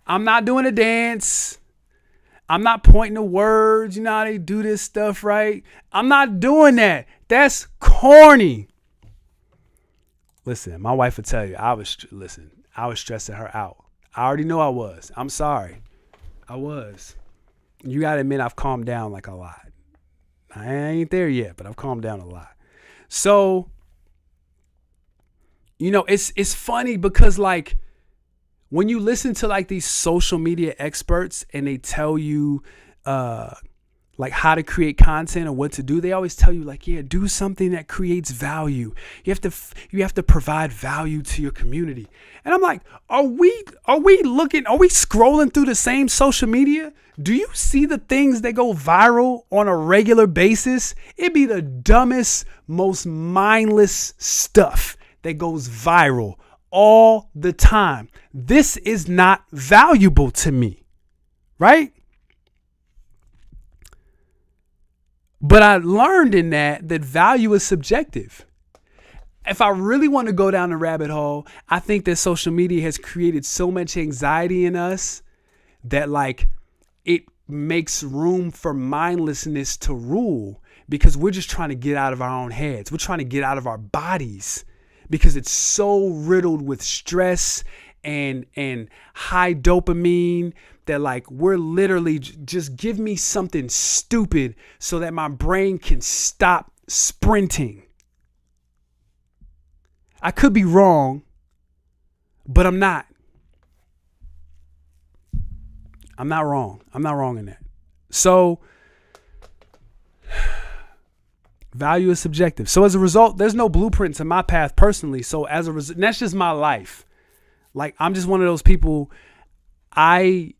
I'm not doing a dance. I'm not pointing to words. You know how they do this stuff, right? I'm not doing that. That's corny. Listen, my wife will tell you, I was stressing her out. I already know I was. I'm sorry. I was. You got to admit I've calmed down like a lot. I ain't there yet, but I've calmed down a lot. So, you know, it's funny because like when you listen to like these social media experts and they tell you like how to create content or what to do, they always tell you like, yeah, do something that creates value. You have to provide value to your community. And I'm like, are we scrolling through the same social media? Do you see the things that go viral on a regular basis? It'd be the dumbest, most mindless stuff that goes viral all the time. This is not valuable to me, right? But I learned in that value is subjective. If I really want to go down the rabbit hole, I think that social media has created so much anxiety in us that like it makes room for mindlessness to rule because we're just trying to get out of our own heads. We're trying to get out of our bodies because it's so riddled with stress and high dopamine that like we're literally just give me something stupid so that my brain can stop sprinting. I could be wrong, but I'm not. I'm not wrong. I'm not wrong in that. So value is subjective. So as a result, there's no blueprint to my path personally. So as a result, that's just my life. Like I'm just one of those people. I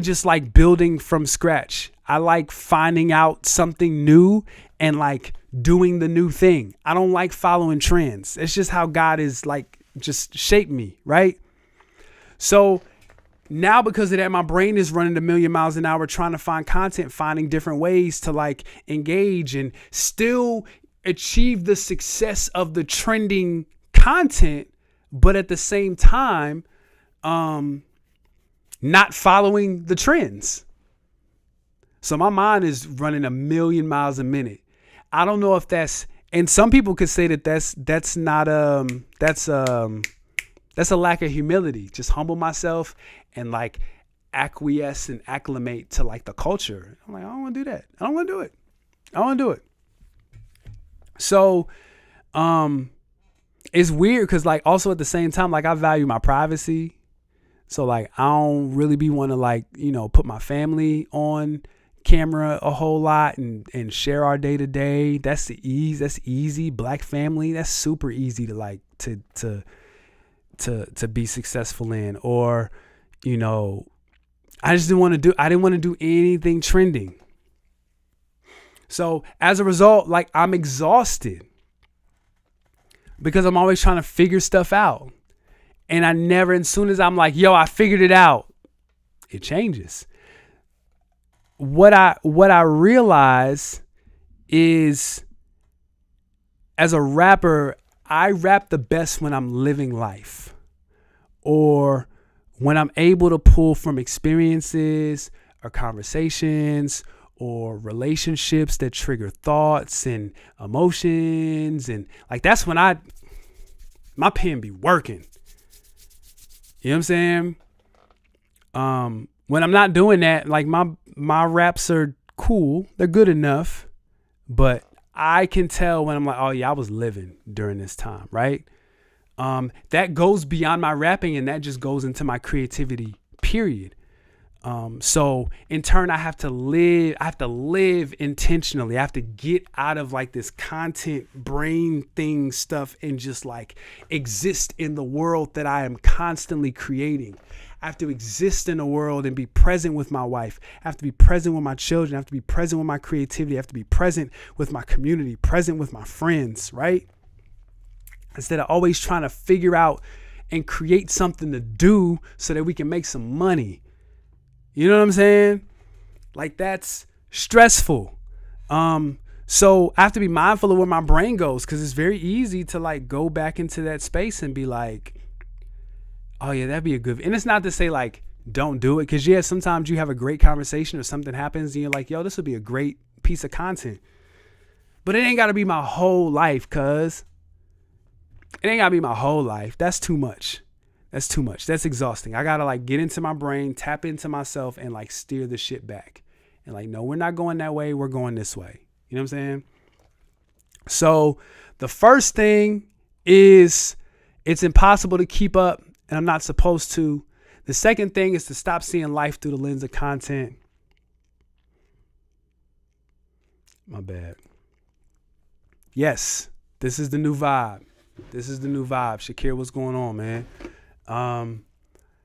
just like building from scratch. I like finding out something new and like doing the new thing. I don't like following trends. It's just how God is like just shaped me, right? So now because of that, my brain is running a million miles an hour trying to find content, finding different ways to like engage and still achieve the success of the trending content, but at the same time, not following the trends. So my mind is running a million miles a minute. I don't know if that's, and some people could say that that's a lack of humility. Just humble myself and like acquiesce and acclimate to like the culture. I'm like, I don't want to do that. I don't want to do it. I don't want to do it. So, it's weird because like also at the same time, like I value my privacy. So like I don't really be want to like, you know, put my family on camera a whole lot and share our day to day. That's the ease. That's easy. Black family. That's super easy to like to be successful in. Or, you know, I didn't want to do anything trending. So as a result, like I'm exhausted because I'm always trying to figure stuff out. And I never, as soon as I'm like, yo, I figured it out, it changes. What I realize is as a rapper, I rap the best when I'm living life or when I'm able to pull from experiences or conversations or relationships that trigger thoughts and emotions. And like, that's when my pen be working. You know what I'm saying? When I'm not doing that, like my raps are cool. They're good enough, but I can tell when I'm like, oh yeah, I was living during this time, right? That goes beyond my rapping and that just goes into my creativity, period. So in turn, I have to live intentionally. I have to get out of like this content brain thing stuff and just like exist in the world that I am constantly creating. I have to exist in the world and be present with my wife. I have to be present with my children. I have to be present with my creativity. I have to be present with my community, present with my friends, right? Instead of always trying to figure out and create something to do so that we can make some money. You know what I'm saying? Like that's stressful. So I have to be mindful of where my brain goes because it's very easy to like go back into that space and be like, Oh yeah, that'd be a good. And it's not to say like don't do it, because yeah, sometimes you have a great conversation or something happens and you're like, yo, this would be a great piece of content. But it ain't got to be my whole life, cuz. It ain't got to be my whole life. That's too much. That's too much. That's exhausting. I got to like get into my brain, tap into myself, and like steer the shit back. And like, no, we're not going that way. We're going this way. You know what I'm saying? So the first thing is it's impossible to keep up, and I'm not supposed to. The second thing is to stop seeing life through the lens of content. My bad. Yes, this is the new vibe. This is the new vibe. Shakir, what's going on, man?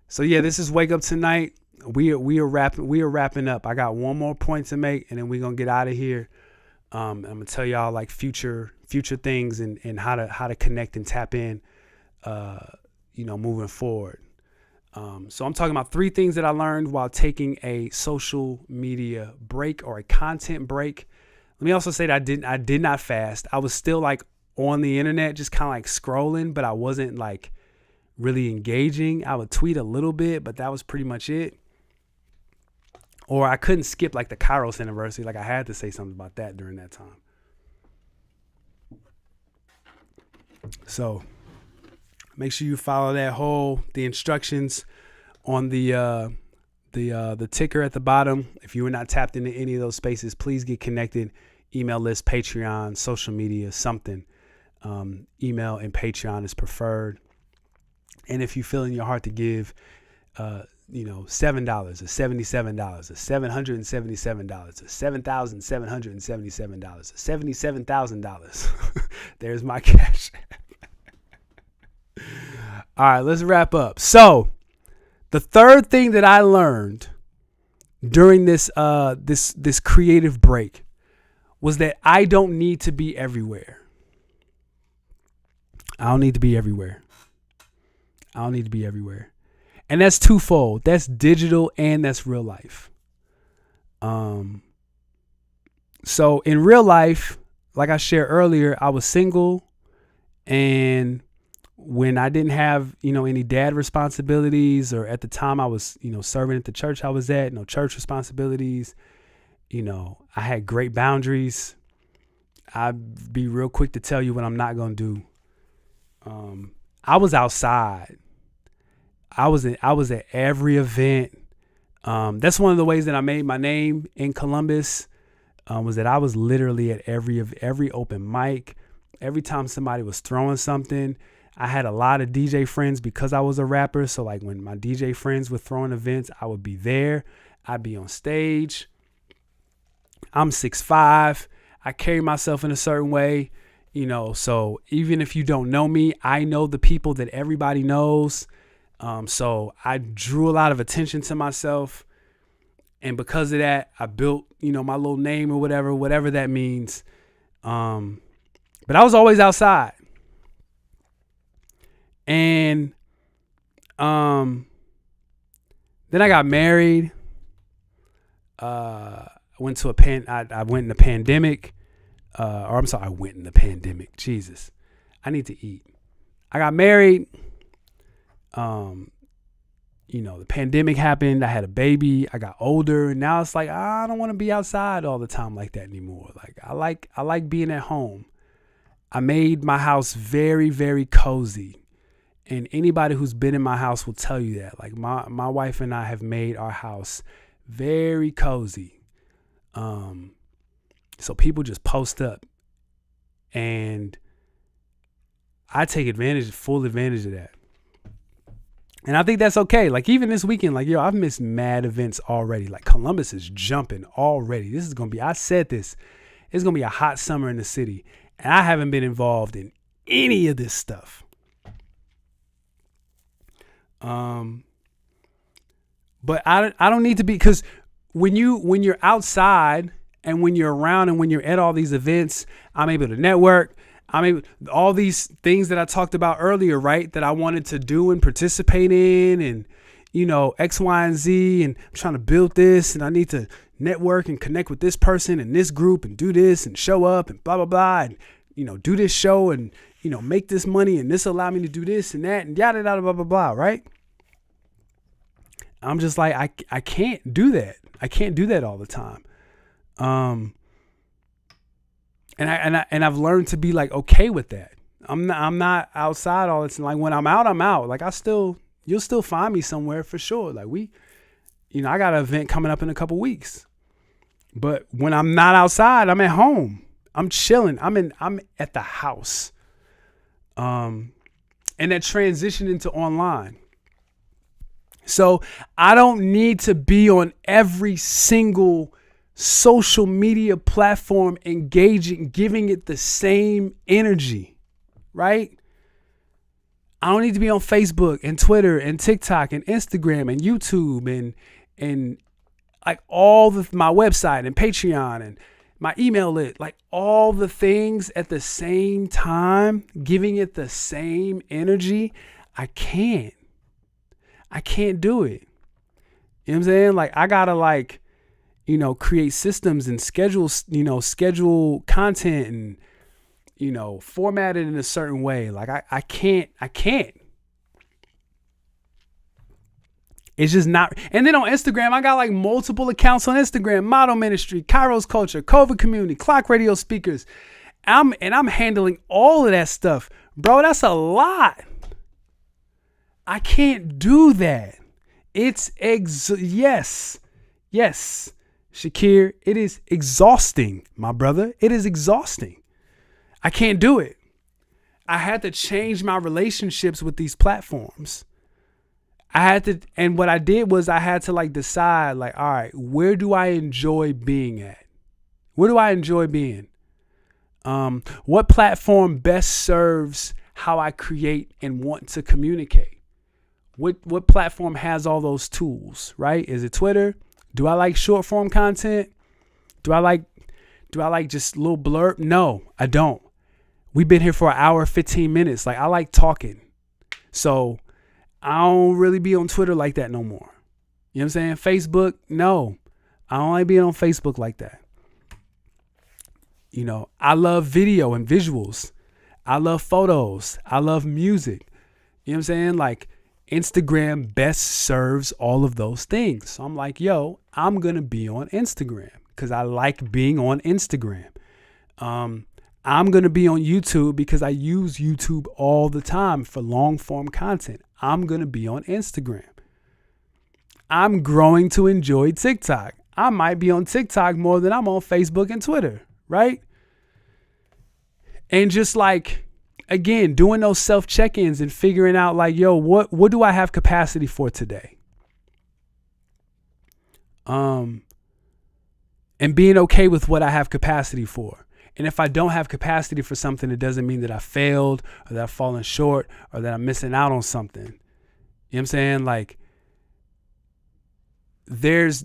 So yeah, this is Wake Up Tonight. We are wrapping up. I got one more point to make, and then we're gonna get out of here. I'm gonna tell y'all like future things and how to connect and tap in, moving forward. So I'm talking about 3 things that I learned while taking a social media break or a content break. Let me also say that I did not fast. I was still like on the internet, just kind of like scrolling, but I wasn't like really engaging. I would tweet a little bit, but that was pretty much it. Or I couldn't skip like the Kairos anniversary. Like I had to say something about that during that time. So make sure you follow the instructions on the ticker at the bottom. If you were not tapped into any of those spaces, please get connected. Email list, Patreon, social media, something. Email and Patreon is preferred. And if you feel in your heart to give, $7 or $77 or $777 or $7,777 or $77,000, there's my cash. All right, let's wrap up. So the third thing that I learned during this this creative break was that I don't need to be everywhere. I don't need to be everywhere. And that's twofold. That's digital and that's real life. So in real life, like I shared earlier, I was single, and when I didn't have, any dad responsibilities, or at the time I was, serving at the church I was at, no church responsibilities, I had great boundaries. I'd be real quick to tell you what I'm not going to do. I was outside. I was at every event. That's one of the ways that I made my name in Columbus, was that I was literally at every open mic. Every time somebody was throwing something, I had a lot of DJ friends because I was a rapper. So like when my DJ friends were throwing events, I would be there. I'd be on stage. I'm 6'5". I carry myself in a certain way, so even if you don't know me, I know the people that everybody knows. So I drew a lot of attention to myself. And because of that, I built, my little name or whatever that means. But I was always outside. And then I got married. I went in the pandemic. I went in the pandemic. Jesus, I need to eat. I got married. The pandemic happened. I had a baby. I got older, and now it's like I don't want to be outside all the time like that anymore. Like I like being at home. I made my house very, very cozy. And anybody who's been in my house will tell you that. Like my wife and I have made our house very cozy. So people just post up, and I take full advantage of that. And I think that's okay. Like even this weekend, like, I've missed mad events already. Like Columbus is jumping already. I said this, it's going to be a hot summer in the city. And I haven't been involved in any of this stuff. But I don't need to be, because when you're outside and when you're around and when you're at all these events, I'm able to network. All these things that I talked about earlier, right? That I wanted to do and participate in, and, X, Y, and Z, and I'm trying to build this, and I need to network and connect with this person and this group and do this and show up and blah, blah, blah, and, do this show and, make this money, and this allow me to do this and that and yada, yada, blah, blah, blah, right? I'm just like, I can't do that. I can't do that all the time. And I've learned to be like okay with that. I'm not outside all the time. Like when I'm out, I'm out. Like you'll still find me somewhere for sure. Like I got an event coming up in a couple weeks. But when I'm not outside, I'm at home. I'm chilling. I'm at the house. And that transition into online. So I don't need to be on every single social media platform engaging, giving it the same energy, right? I don't need to be on Facebook and Twitter and TikTok and Instagram and YouTube and like my website and Patreon and my email list, like all the things at the same time, giving it the same energy. I can't do it. You know what I'm saying? Like I gotta create systems and schedule content and, format it in a certain way. Like I can't. It's just not. And then on Instagram, I got like multiple accounts on Instagram: Model Ministry, Kairos Culture, COVID Community, Clock Radio Speakers. I'm handling all of that stuff. Bro, that's a lot. I can't do that. It's yes, Shakir, it is exhausting, my brother. It is exhausting. I can't do it. I had to change my relationships with these platforms. And what I did was I had to like decide like, all right, where do I enjoy being at? Where do I enjoy being? What platform best serves how I create and want to communicate? What platform has all those tools, right? Is it Twitter? Do I like short form content? Do I like just little blurb? No, I don't. We've been here for an hour, 15 minutes. Like I like talking. So I don't really be on Twitter like that no more. You know what I'm saying? Facebook, no. I don't like being on Facebook like that. I love video and visuals. I love photos. I love music. You know what I'm saying? Like Instagram best serves all of those things. So I'm like, yo, I'm going to be on Instagram because I like being on Instagram. I'm going to be on YouTube because I use YouTube all the time for long form content. I'm going to be on Instagram. I'm growing to enjoy TikTok. I might be on TikTok more than I'm on Facebook and Twitter, right? And just like, again, doing those self check-ins and figuring out like, yo, what do I have capacity for today? And being okay with what I have capacity for. And if I don't have capacity for something, it doesn't mean that I failed or that I've fallen short or that I'm missing out on something. You know what I'm saying? Like there's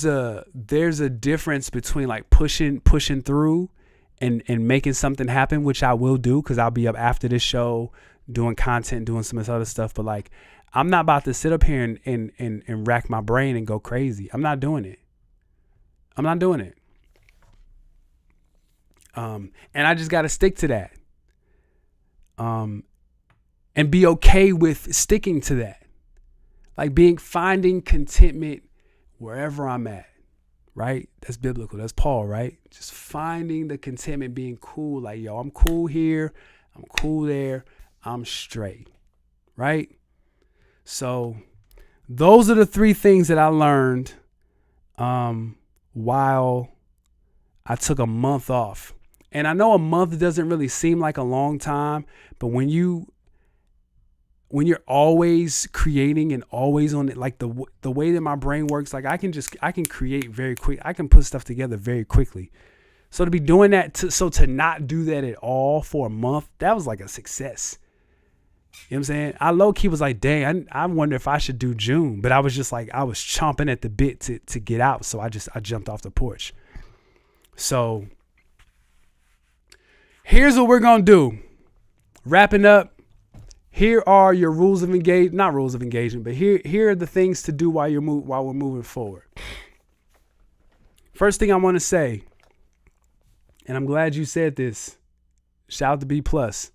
a difference between like pushing through and making something happen, which I will do because I'll be up after this show doing content, doing some of this other stuff. But like, I'm not about to sit up here and rack my brain and go crazy. I'm not doing it. And I just got to stick to that. And be okay with sticking to that. Like finding contentment wherever I'm at. Right? That's biblical. That's Paul, right? Just finding the contentment, being cool. Like, yo, I'm cool here. I'm cool there. I'm straight. Right? So those are the three things that I learned while I took a month off. And I know a month doesn't really seem like a long time, but when you're always creating and always on it, like the way that my brain works, like I can create very quick. I can put stuff together very quickly. So to be doing that, to not do that at all for a month, that was like a success. You know what I'm saying? I low-key was like, dang, I wonder if I should do June, but I was just like, I was chomping at the bit to get out. So I jumped off the porch. So here's what we're going to do. Wrapping up. Here are your rules of engagement, not rules of engagement, but here are the things to do while we're moving forward. First thing I want to say, and I'm glad you said this. Shout out to B+. The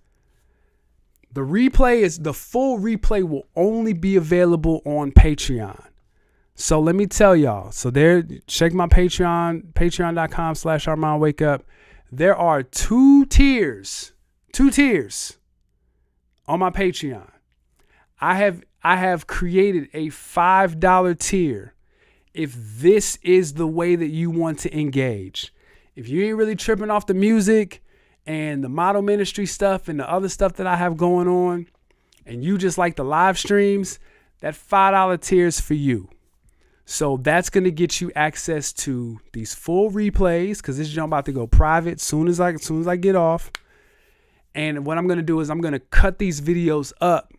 full replay will only be available on Patreon. So let me tell y'all. So there, check my Patreon, patreon.com/ArmandWakeUp. There are two tiers on my Patreon. I have created a $5 tier if this is the way that you want to engage. If you ain't really tripping off the music and the model ministry stuff and the other stuff that I have going on, and you just like the live streams, that $5 tier is for you. So that's going to get you access to these full replays, because this jump about to go private soon as I get off. And what I'm going to do is I'm going to cut these videos up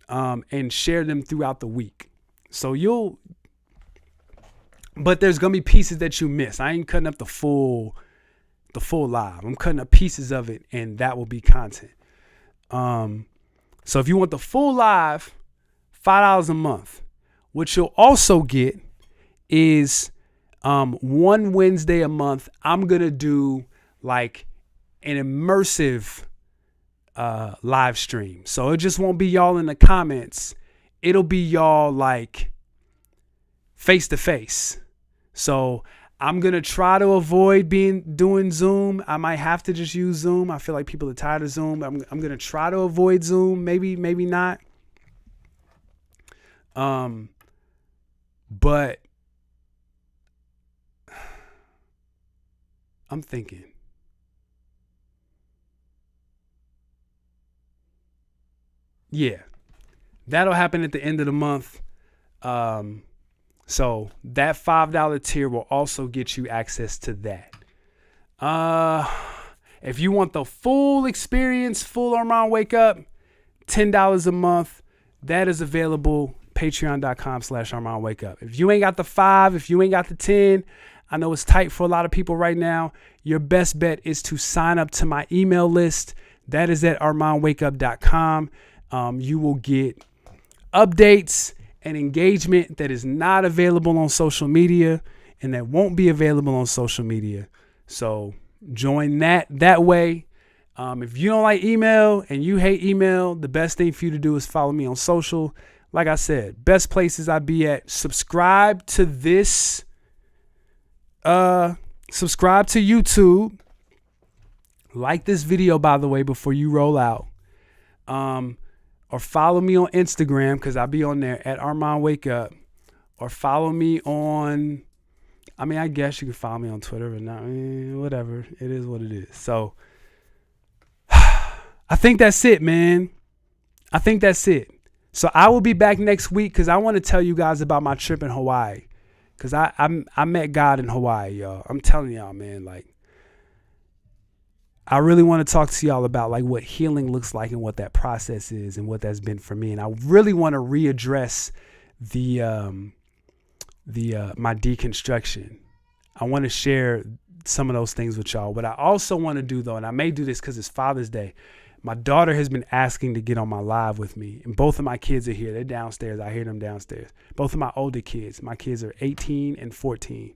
and share them throughout the week. So but there's going to be pieces that you miss. I ain't cutting up the full live. I'm cutting up pieces of it, and that will be content. So if you want the full live, $5 a month. What you'll also get is one Wednesday a month, I'm going to do like an immersive live stream. So it just won't be y'all in the comments. It'll be y'all like face to face. So I'm going to try to avoid doing Zoom. I might have to just use Zoom. I feel like people are tired of Zoom. I'm going to try to avoid Zoom. Maybe not. But I'm thinking, yeah, that'll happen at the end of the month. So that $5 tier will also get you access to that. If you want the full experience, full Armand Wake Up, $10 a month, that is available. Patreon.com/Armand Wake Up. If you ain't got the 5, if you ain't got the 10, I know it's tight for a lot of people right now. Your best bet is to sign up to my email list. That is at ArmandWakeUp.com. You will get updates and engagement that is not available on social media and that won't be available on social media. So join that way. If you don't like email and you hate email, the best thing for you to do is follow me on social. Like I said, best places I be at. Subscribe to this. Subscribe to YouTube. Like this video, by the way, before you roll out. Or follow me on Instagram, because I'll be on there at Armand Wake Up. Or follow me on, I guess you can follow me on Twitter, but not, whatever. It is what it is. So I think that's it, man. I think that's it. So I will be back next week, because I want to tell you guys about my trip in Hawaii. Because I met God in Hawaii, y'all. I'm telling y'all, man, like, I really want to talk to y'all about like what healing looks like and what that process is and what that's been for me. And I really want to readdress my deconstruction. I want to share some of those things with y'all. What I also want to do, though, and I may do this because it's Father's Day, my daughter has been asking to get on my live with me. And both of my kids are here. They're downstairs. I hear them downstairs. Both of my older kids. My kids are 18 and 14.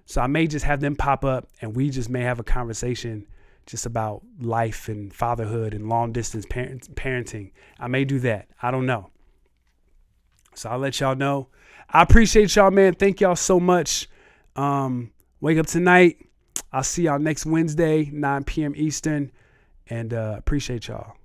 So I may just have them pop up and we just may have a conversation just about life and fatherhood and long distance parenting. I may do that. I don't know. So I'll let y'all know. I appreciate y'all, man. Thank y'all so much. Wake up tonight. I'll see y'all next Wednesday, 9 p.m. Eastern. And appreciate y'all.